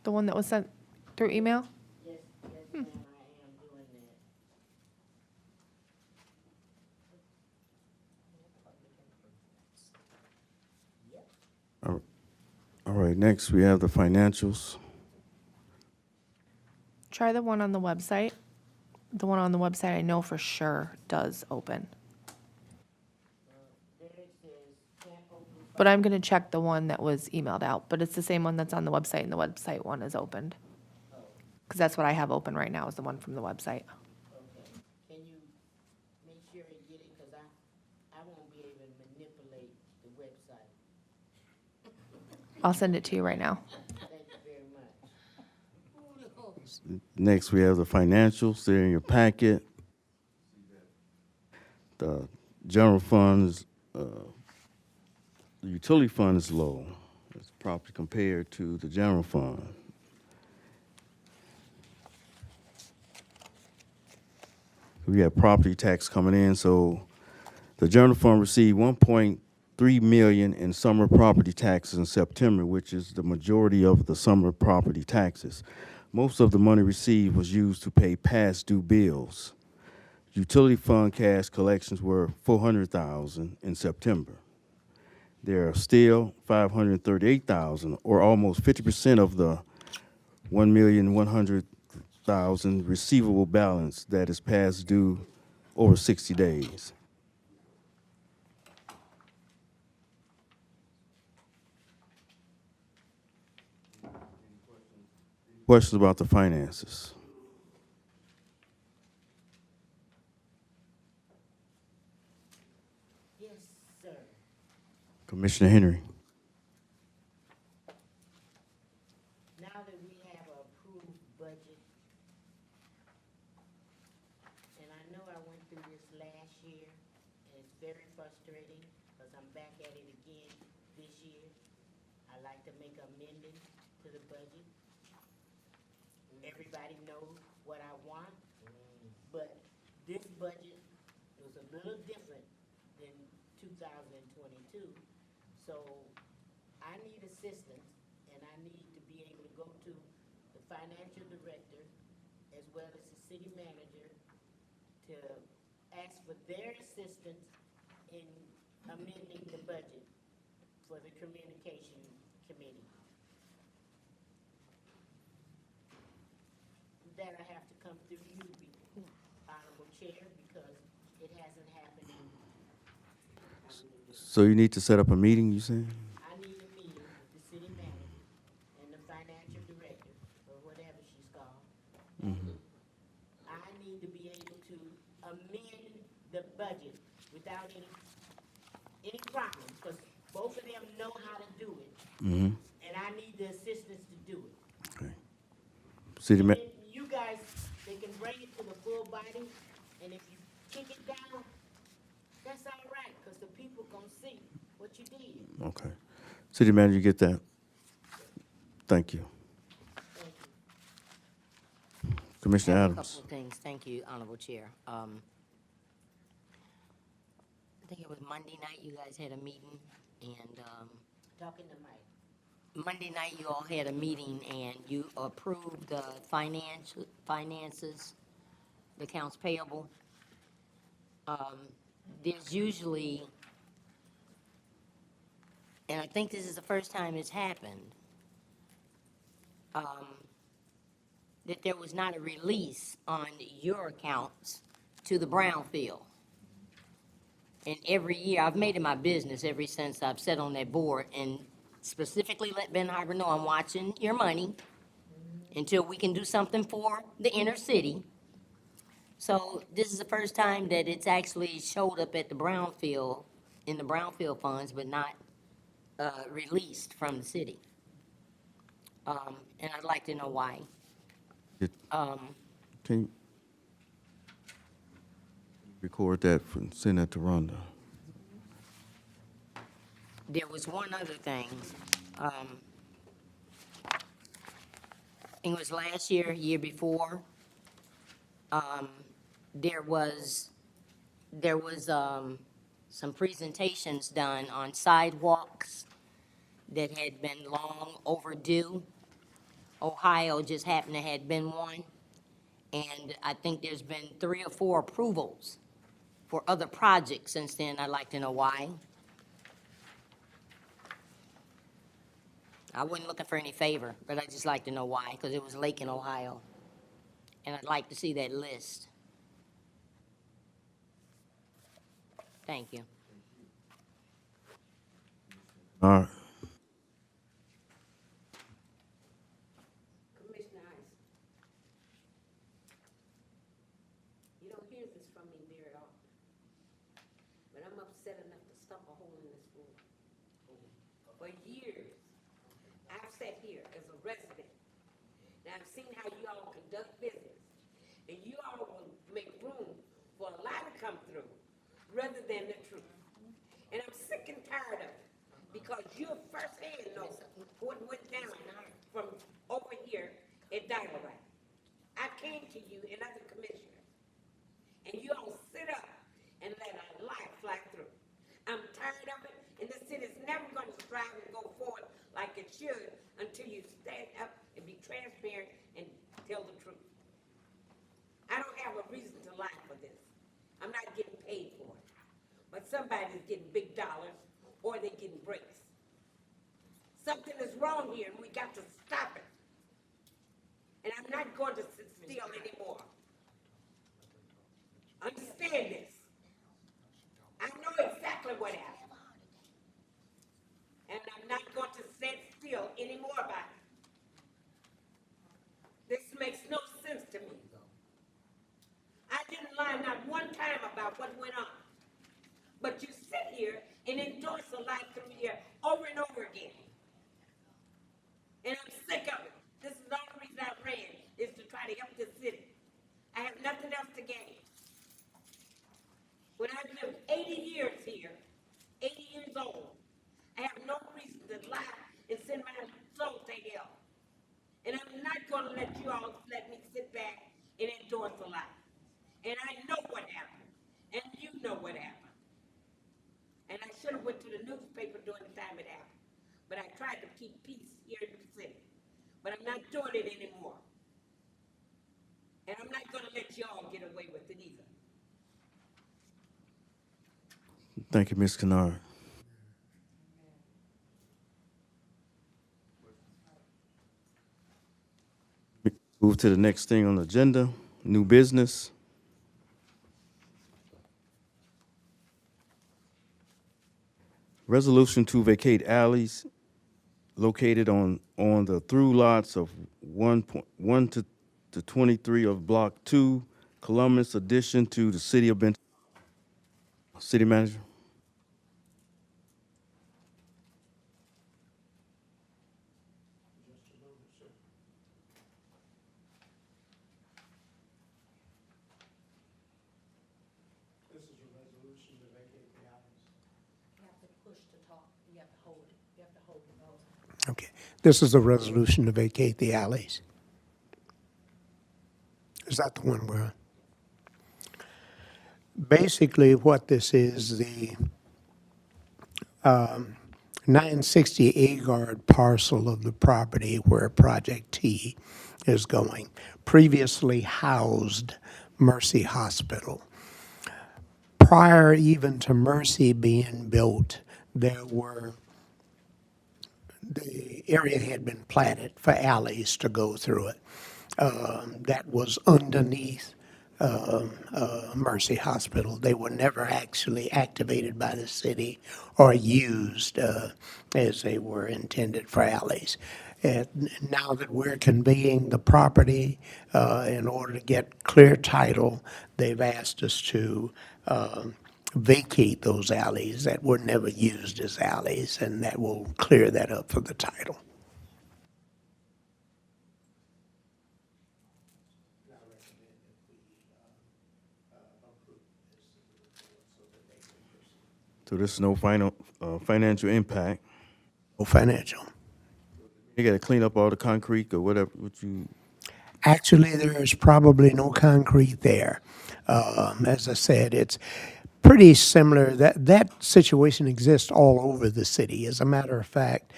The one that was sent through email? Yes, yes, ma'am, I am doing that. All right, next we have the financials. Try the one on the website. The one on the website I know for sure does open. There it says, can't open. But I'm gonna check the one that was emailed out, but it's the same one that's on the website, and the website one is opened. Because that's what I have open right now, is the one from the website. Okay, can you make sure and get it, cause I won't be able to manipulate the website. I'll send it to you right now. Thank you very much. Next, we have the financials. They're in your packet. The general funds, the utility fund is low. It's properly compared to the general fund. We have property tax coming in, so the general fund received 1.3 million in summer property taxes in September, which is the majority of the summer property taxes. Most of the money received was used to pay past due bills. Utility fund cash collections were 400,000 in September. There are still 538,000, or almost 50% of the 1,100,000 receivable balance that is past due over 60 days. Questions about the finances? Yes, sir. Commissioner Henry. Now that we have an approved budget, and I know I went through this last year, and it's very frustrating, because I'm back at it again this year. I like to make amendments to the budget. Everybody knows what I want, but this budget was a little different than 2022. So I need assistance, and I need to be able to go to the financial director as well as the city manager to ask for their assistance in amending the budget for the communication committee. That I have to come through you, Honorable Chair, because it hasn't happened. So you need to set up a meeting, you said? I need a meeting with the city manager and the financial director, or whatever she's called. I need to be able to amend the budget without any problems, because both of them know how to do it. And I need the assistance to do it. Okay. City ma- And you guys, they can bring it to the full body, and if you kick it down, that's all right, because the people gonna see what you did. Okay. City manager, you get that? Thank you. Thank you. Commissioner I have a Adams. couple of things. Thank you, Honorable Chair. I think it was Monday night you guys had a meeting, and Talking to Mike. Monday night you all had a meeting, and you approved the finances, the accounts payable. There's usually, and I think this is the first time it's happened, that there was not a release on your accounts to the Brownfield. And every year, I've made it my business ever since I've sat on that board and specifically let Ben Harbor know I'm watching your money until we can do something for the inner city. So this is the first time that it's actually showed up at the Brownfield, in the Brownfield funds, but not released from the city. And I'd like to know why. It- Um, Can you record that and send that to Rhonda? There was one other thing. I think it was last year, year before. There was some presentations done on sidewalks that had been long overdue. Ohio just happened to have been one. And I think there's been 3 or 4 approvals for other projects since then. I'd like to know why. I wasn't looking for any favor, but I'd just like to know why, because it was Lake in Ohio. And I'd like to see that list. Thank you. All right. Commissioner Ice, you don't hear this from me very often, but I'm upset enough to stump a hole in this floor. For years, I've sat here as a resident, and I've seen how you all conduct business, and you all will make room for a lie to come through rather than the truth. And I'm sick and tired of it, because you firsthand know what went down from over here at Dynamite. I came to you and other commissioners, and you all sit up and let a lie fly through. I'm tired of it, and this city's never going to strive and go forward like it should until you stand up and be transparent and tell the truth. I don't have a reason to lie for this. I'm not getting paid for it. But somebody's getting big dollars or they're getting breaks. Something is wrong here and we got to stop it. And I'm not going to sit still anymore. Understand this. I know exactly what happened. And I'm not going to sit still anymore about it. This makes no sense to me. I didn't lie not one time about what went on. But you sit here and endorse a lie through here over and over again. And I'm sick of it. This is the only reason I ran, is to try to help this city. I have nothing else to gain. When I've lived 80 years here, 80 years old, I have no reason to lie and send my soul to hell. And I'm not going to let you all let me sit back and endorse a lie. And I know what happened. And you know what happened. And I should have went to the newspaper during the time it happened. But I tried to keep peace here in the city. But I'm not doing it anymore. And I'm not going to let y'all get away with it either. Thank you, Ms. Kennard. Move to the next thing on the agenda, new business. Resolution to vacate alleys located on the through lots of 1 to 23 of Block 2, Columbus, addition to the City of Benton. City Manager. This is a resolution to vacate the alleys. You have to push to talk, you have to hold it, you have to hold the vote. Okay, this is a resolution to vacate the alleys. Is that the one we're on? Basically, what this is, the 960 Agard parcel of the property where Project T is going, previously housed Mercy Hospital. Prior even to Mercy being built, the area had been platted for alleys to go through it. That was underneath Mercy Hospital. They were never actually activated by the city or used as they were intended for alleys. And now that we're conveying the property in order to get clear title, they've asked us to vacate those alleys that were never used as alleys, and that will clear that up for the title. So there's no financial impact. No financial. You got to clean up all the concrete or whatever. Actually, there is probably no concrete there. As I said, it's pretty similar. That situation exists all over the city. As a matter of fact,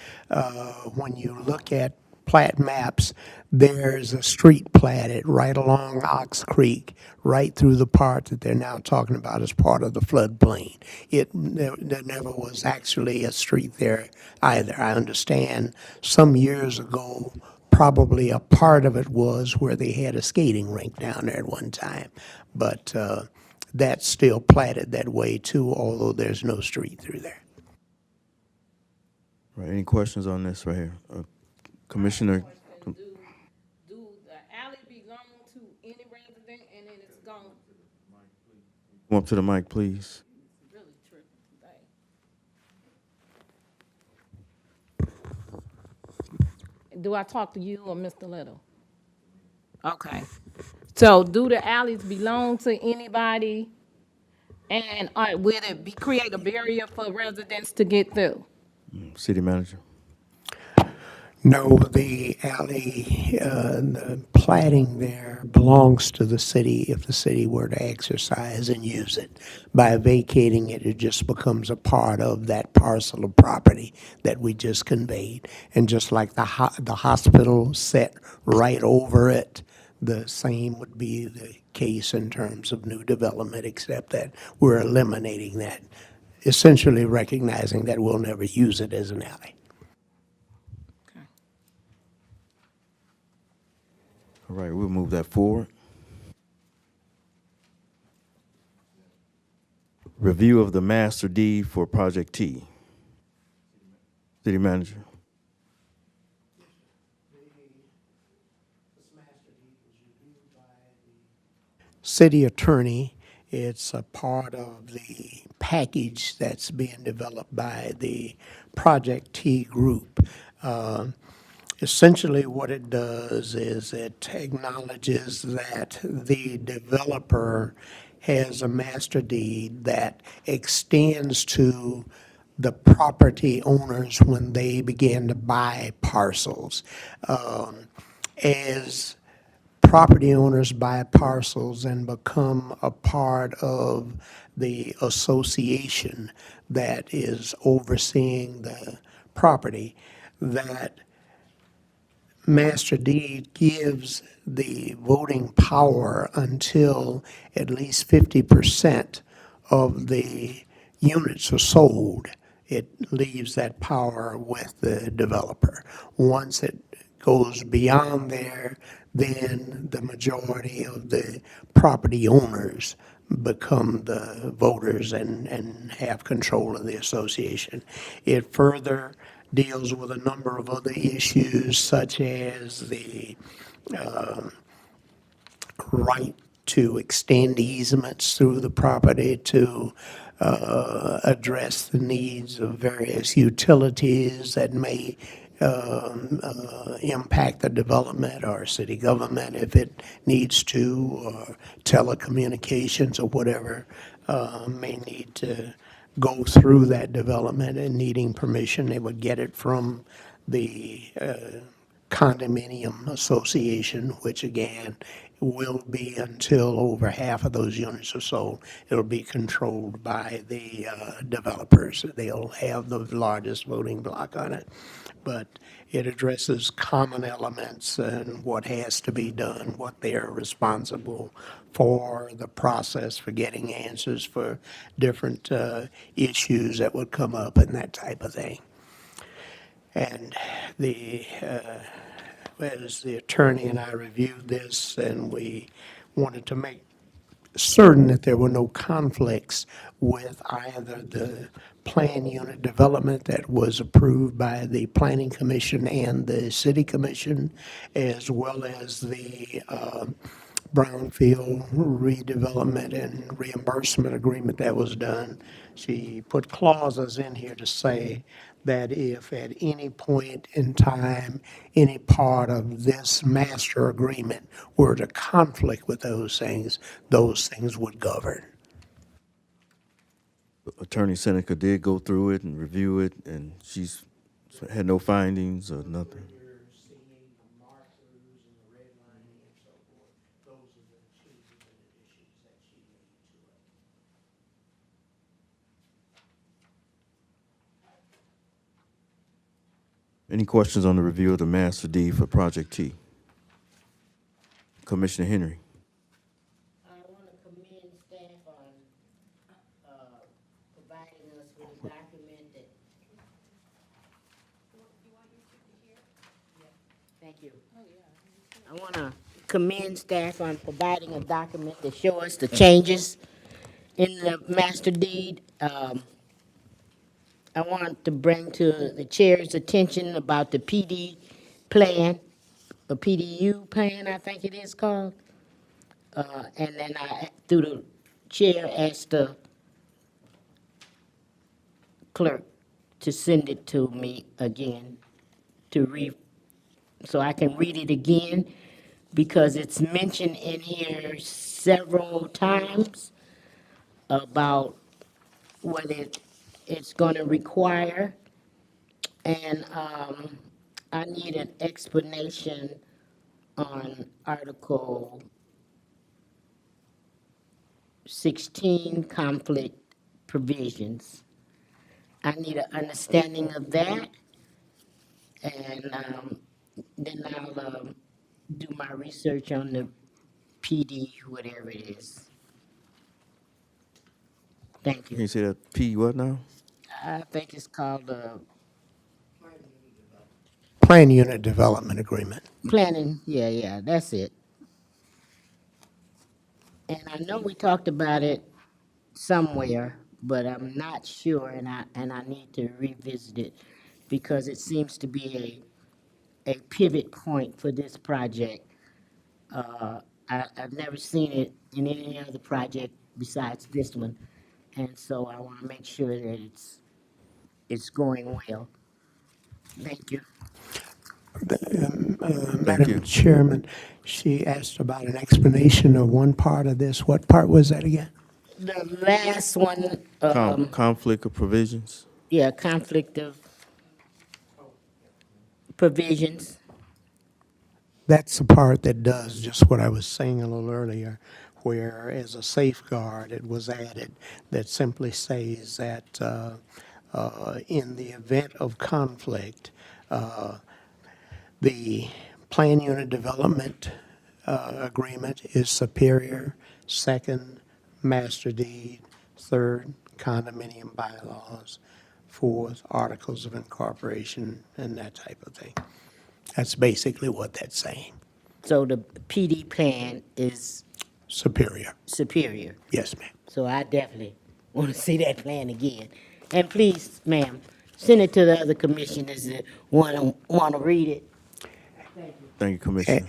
when you look at plat maps, there's a street platted right along Ox Creek, right through the part that they're now talking about as part of the floodplain. There never was actually a street there either. I understand some years ago, probably a part of it was where they had a skating rink down there at one time. But that's still platted that way too, although there's no street through there. Right, any questions on this right here? Commissioner, Do the alley belong to any resident and then it's gone? come up to the mic, please. Really tripping today. Do I talk to you or Mr. Little? Okay. So do the alleys belong to anybody? And will it create a barrier for residents to get through? City manager. No, the alley, the platting there belongs to the city if the city were to exercise and use it. By vacating it, it just becomes a part of that parcel of property that we just conveyed. And just like the hospital set right over it, the same would be the case in terms of new development, except that we're eliminating that, essentially recognizing that we'll never use it as an alley. All right, we'll move that forward. Review of the master deed for Project T. City manager. City attorney. It's a part of the package that's being developed by the Project T group. Essentially, what it does is it acknowledges that the developer has a master deed that extends to the property owners when they begin to buy parcels. As property owners buy parcels and become a part of the association that is overseeing the property, that master deed gives the voting power until at least 50% of the units are sold. It leaves that power with the developer. Once it goes beyond there, then the majority of the property owners become the voters and have control of the association. It further deals with a number of other issues, such as the right to extend easements through the property to address the needs of various utilities that may impact the development or city government if it needs to, or telecommunications or whatever may need to go through that development and needing permission. They would get it from the condominium association, which again will be until over half of those units are sold. It'll be controlled by the developers. They'll have the largest voting block on it. But it addresses common elements and what has to be done, what they are responsible for, the process for getting answers for different issues that would come up and that type of thing. And as the attorney and I reviewed this, and we wanted to make certain that there were no conflicts with either the plan unit development that was approved by the Planning Commission and the City Commission, as well as the brownfield redevelopment and reimbursement agreement that was done. She put clauses in here to say that if at any point in time, any part of this master agreement were to conflict with those things would govern. Attorney Seneca did go through it and review it, and she's had no findings or nothing. Any questions on the review of the master deed for Project T? Commissioner Henry. I want to commend staff on, providing us with a document that. Thank you. I want to commend staff on providing a document to show us the changes in the master deed. I want to bring to the chair's attention about the PD plan, the PDU plan, I think it is called. And then I, through the chair, asked the clerk to send it to me again, so I can read it again, because it's mentioned in here several times about what it's gonna require. And, I need an explanation on Article 16, conflict provisions. I need an understanding of that, and then I'll do my research on the PD, whatever it is. Thank Can you. you say that P what now? I think it's called Plan Unit Development Agreement. planning, yeah, that's it. And I know we talked about it somewhere, but I'm not sure, and I need to revisit it, because it seems to be a pivot point for this project. I've never seen it in any other project besides this one, and so I want to make sure that it's going well. Thank you. you. Madam Chairman, she asked about an explanation of one part of this. What part was that again? The last one, Conflict of provisions? yeah, conflict of provisions. That's the part that does just what I was saying a little earlier, where as a safeguard, it was added that simply says that in the event of conflict, the plan unit development agreement is superior, second, master deed, third, condominium bylaws, fourth, articles of incorporation, and that type of thing. That's basically what that's saying. So the PD plan is Superior. superior. Yes, ma'am. So I definitely want to see that plan again. And please, ma'am, send it to the other commissioners that want to read it. Thank you, Commissioner.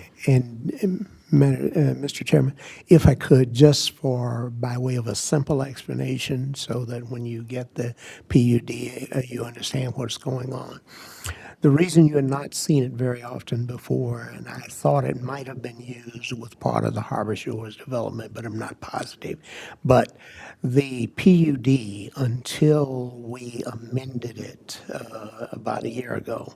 Mr. Chairman, if I could, just by way of a simple explanation, so that when you get the PUD, you understand what's going on. The reason you had not seen it very often before, and I thought it might have been used with part of the Harbor Shores development, but I'm not positive. But the PUD, until we amended it about a year ago,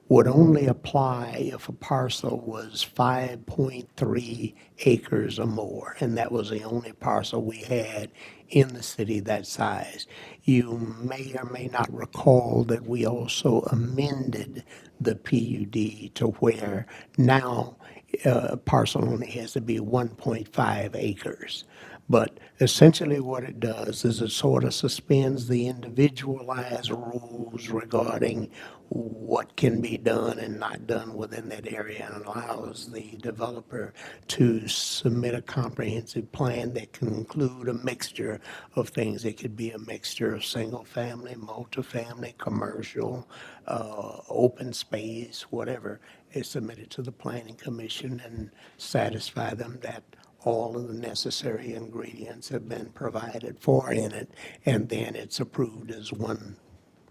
would only apply if a parcel was 5.3 acres or more, and that was the only parcel we had in the city that size. You may or may not recall that we also amended the PUD to where now a parcel only has to be 1.5 acres. But essentially what it does is it sort of suspends the individualized rules regarding what can be done and not done within that area, and allows the developer to submit a comprehensive plan that can include a mixture of things. It could be a mixture of single-family, multifamily, commercial, open space, whatever, is submitted to the Planning Commission and satisfy them that all of the necessary ingredients have been provided for in it, and then it's approved as one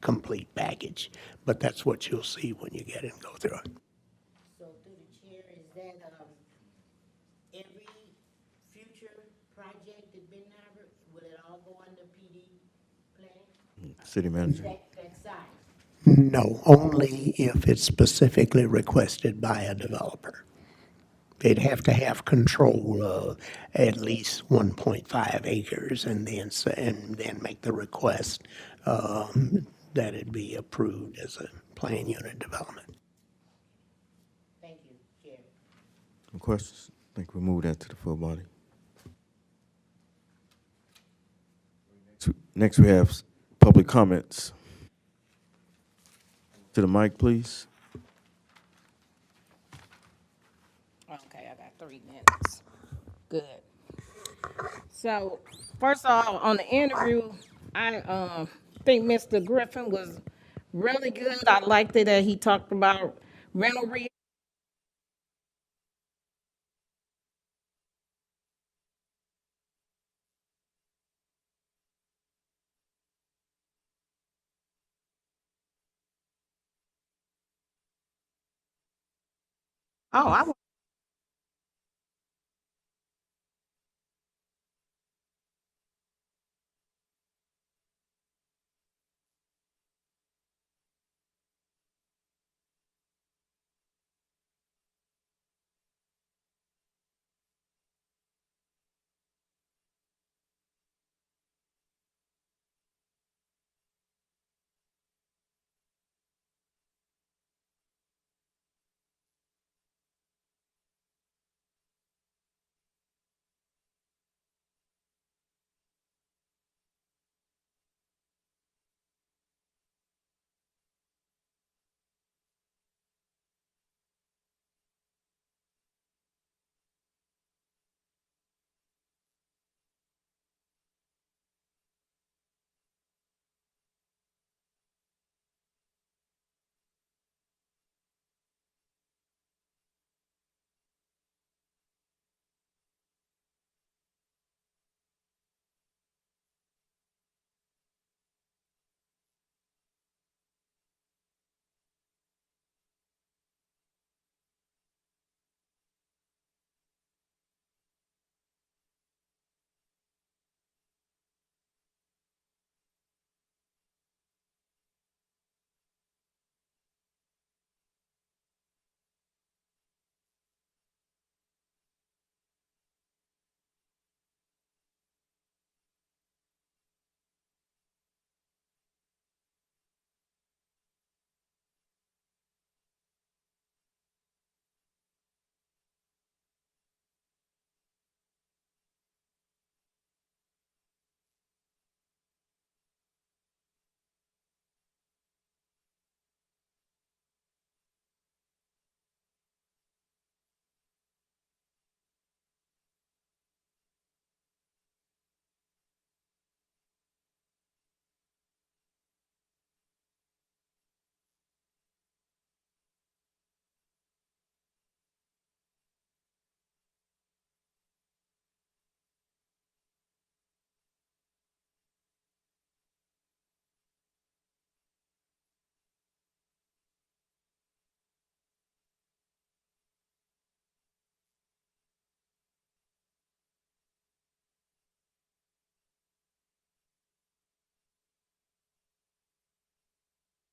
complete package. But that's what you'll see when you get it and go through it. So through the chair, is that every future project at Ben Harbor, will it all go under PD plan? City Manager. That size? No, only if it's specifically requested by a developer. They'd have to have control of at least 1.5 acres and then make the request. that it be approved as a plan unit development. Thank you, Chair. Any questions? I think we'll move that to the full body. Next, we have public comments. To the mic, please. Okay, I got 3 minutes. Good. So, first of all, on the interview, I think Mr. Griffin was really good. I liked it that he talked about rental re. Oh, I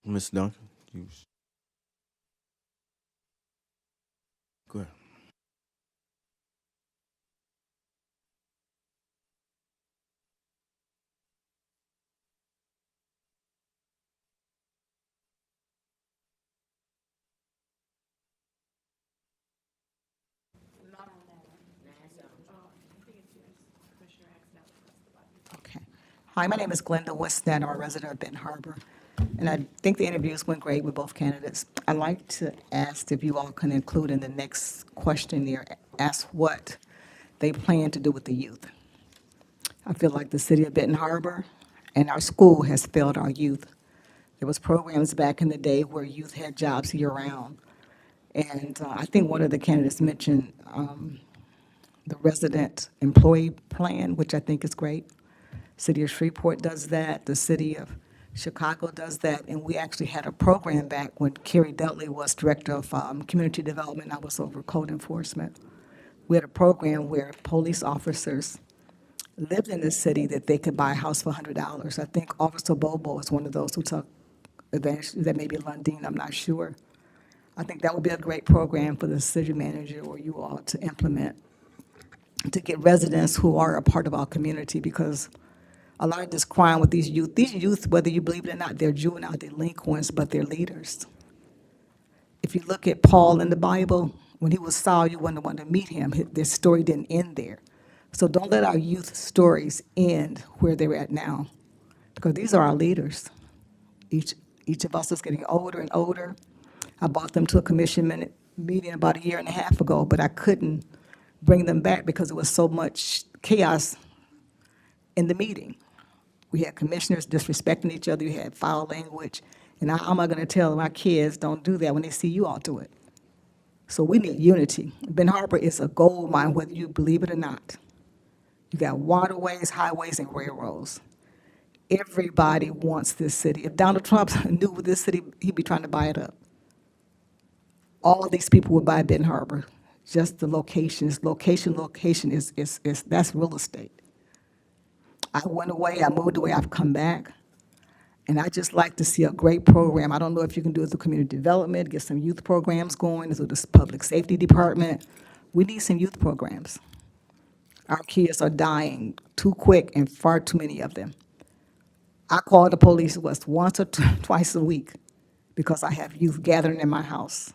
Ms. Duncan, go ahead. Okay. Hi, my name is Glenda Westnet, a resident of Benton Harbor, and I think the interviews went great with both candidates. I'd like to ask if you all can include in the next questionnaire, ask what they plan to do with the youth. I feel like the city of Benton Harbor and our school has failed our youth. There was programs back in the day where youth had jobs year-round, and I think one of the candidates mentioned the resident employee plan, which I think is great. City of Shreveport does that, the city of Chicago does that, and we actually had a program back when Kerry Dudley was director of community development, I was over code enforcement. We had a program where police officers lived in the city that they could buy a house for $100. I think Officer Bobo is one of those who took advantage, that may be Lundin, I'm not sure. I think that would be a great program for the city manager or you all to implement, to get residents who are a part of our community, because a lot of this crime with these youth. These youth, whether you believe it or not, they're juvenile delinquents, but they're leaders. If you look at Paul in the Bible, when he was Saul, you wouldn't want to meet him. Their story didn't end there. So don't let our youth stories end where they're at now, because these are our leaders. Each of us is getting older and older. I brought them to a commission meeting about 1.5 years ago, but I couldn't bring them back because there was so much chaos in the meeting. We had commissioners disrespecting each other. You had foul language. And how am I going to tell my kids don't do that when they see you all do it? So we need unity. Ben Harbor is a gold mine, whether you believe it or not. You got waterways, highways, and railroads. Everybody wants this city. If Donald Trump knew this city, he'd be trying to buy it up. All of these people would buy Ben Harbor. Just the locations. Location is that's real estate. I went away, I moved away, I've come back. And I just like to see a great program. I don't know if you can do it through community development, get some youth programs going, through this public safety department. We need some youth programs. Our kids are dying too quick and far too many of them. I call the police once or twice a week because I have youth gathering in my house.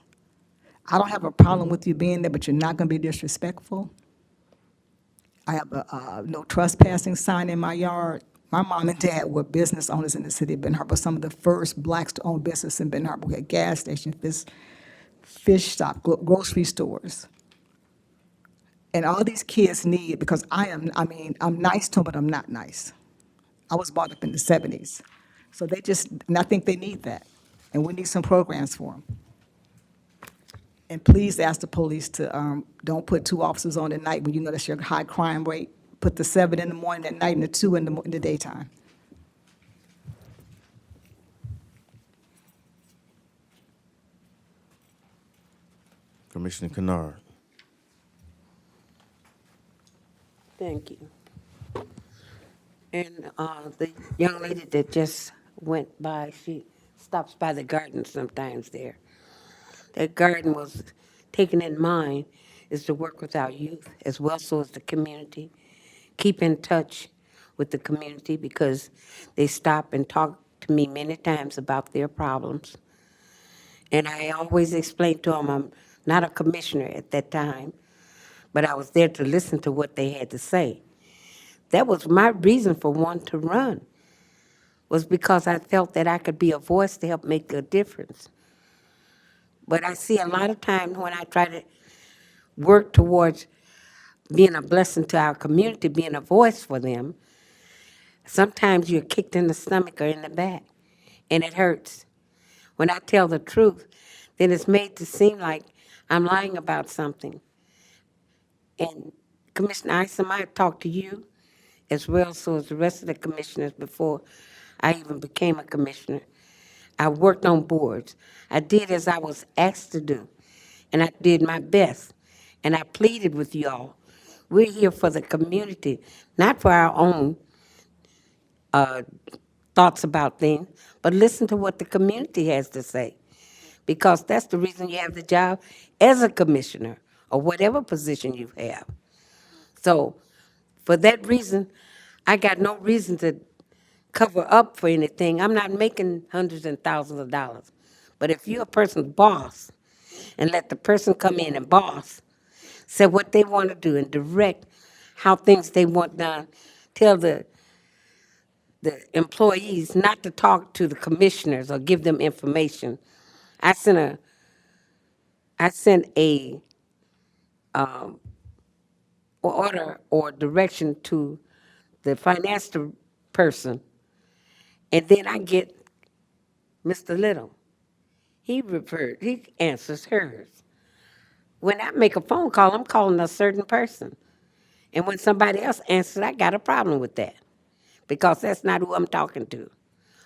I don't have a problem with you being there, but you're not going to be disrespectful. I have a no trespassing sign in my yard. My mom and dad were business owners in the city of Ben Harbor, some of the first blacks to own business in Ben Harbor. We had gas stations, fish shop, grocery stores. And all these kids need, because I'm nice to them, but I'm not nice. I was brought up in the 70s. So and I think they need that. And we need some programs for them. And please ask the police to don't put 2 officers on at night when you know that's your high crime rate. Put the 7 in the morning at night and the 2 in the daytime. Commissioner Kennard. Thank you. And the young lady that just went by, she stops by the garden sometimes there. That garden was taken in mind is to work with our youth as well so as the community. Keep in touch with the community because they stop and talk to me many times about their problems. And I always explain to them I'm not a commissioner at that time, but I was there to listen to what they had to say. That was my reason for wanting to run, was because I felt that I could be a voice to help make a difference. But I see a lot of times when I try to work towards being a blessing to our community, being a voice for them, sometimes you're kicked in the stomach or in the back, and it hurts. When I tell the truth, then it's made to seem like I'm lying about something. And Commissioner Isom, I talked to you as well so as the rest of the commissioners before I even became a commissioner. I worked on boards. I did as I was asked to do, and I did my best. And I pleaded with y'all. We're here for the community, not for our own thoughts about things, but listen to what the community has to say. Because that's the reason you have the job as a commissioner or whatever position you have. So for that reason, I got no reason to cover up for anything. I'm not making hundreds and thousands of dollars. But if you're a person's boss and let the person come in and boss, say what they want to do and direct how things they want done, tell the employees not to talk to the commissioners or give them information. I sent a order or direction to the finance person, and then I get Mr. Little. He answers hers. When I make a phone call, I'm calling a certain person. And when somebody else answers, I got a problem with that because that's not who I'm talking to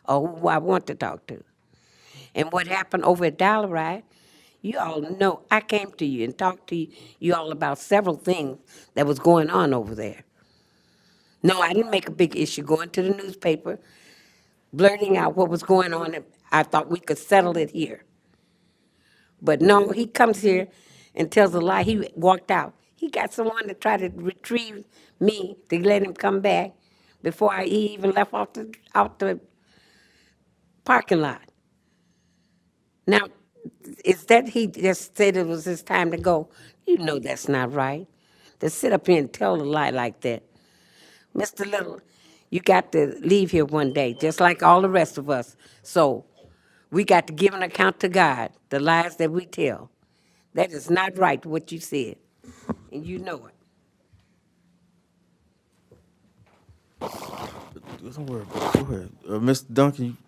or who I want to talk to. And what happened over at Dollaride, you all know I came to you and talked to you all about several things that was going on over there. No, I didn't make a big issue going to the newspaper, blurting out what was going on. And I thought we could settle it here. But no, he comes here and tells a lie. He walked out. He got someone to try to retrieve me to let him come back, before he even left out the parking lot. Now, is that he just said it was his time to go? You know that's not right. To sit up here and tell a lie like that. Mr. Little, you got to leave here one day, just like all the rest of us. So we got to give an account to God, the lies that we tell. That is not right, what you said, and you know it. Don't worry about it. Go ahead. Mr. Duncan,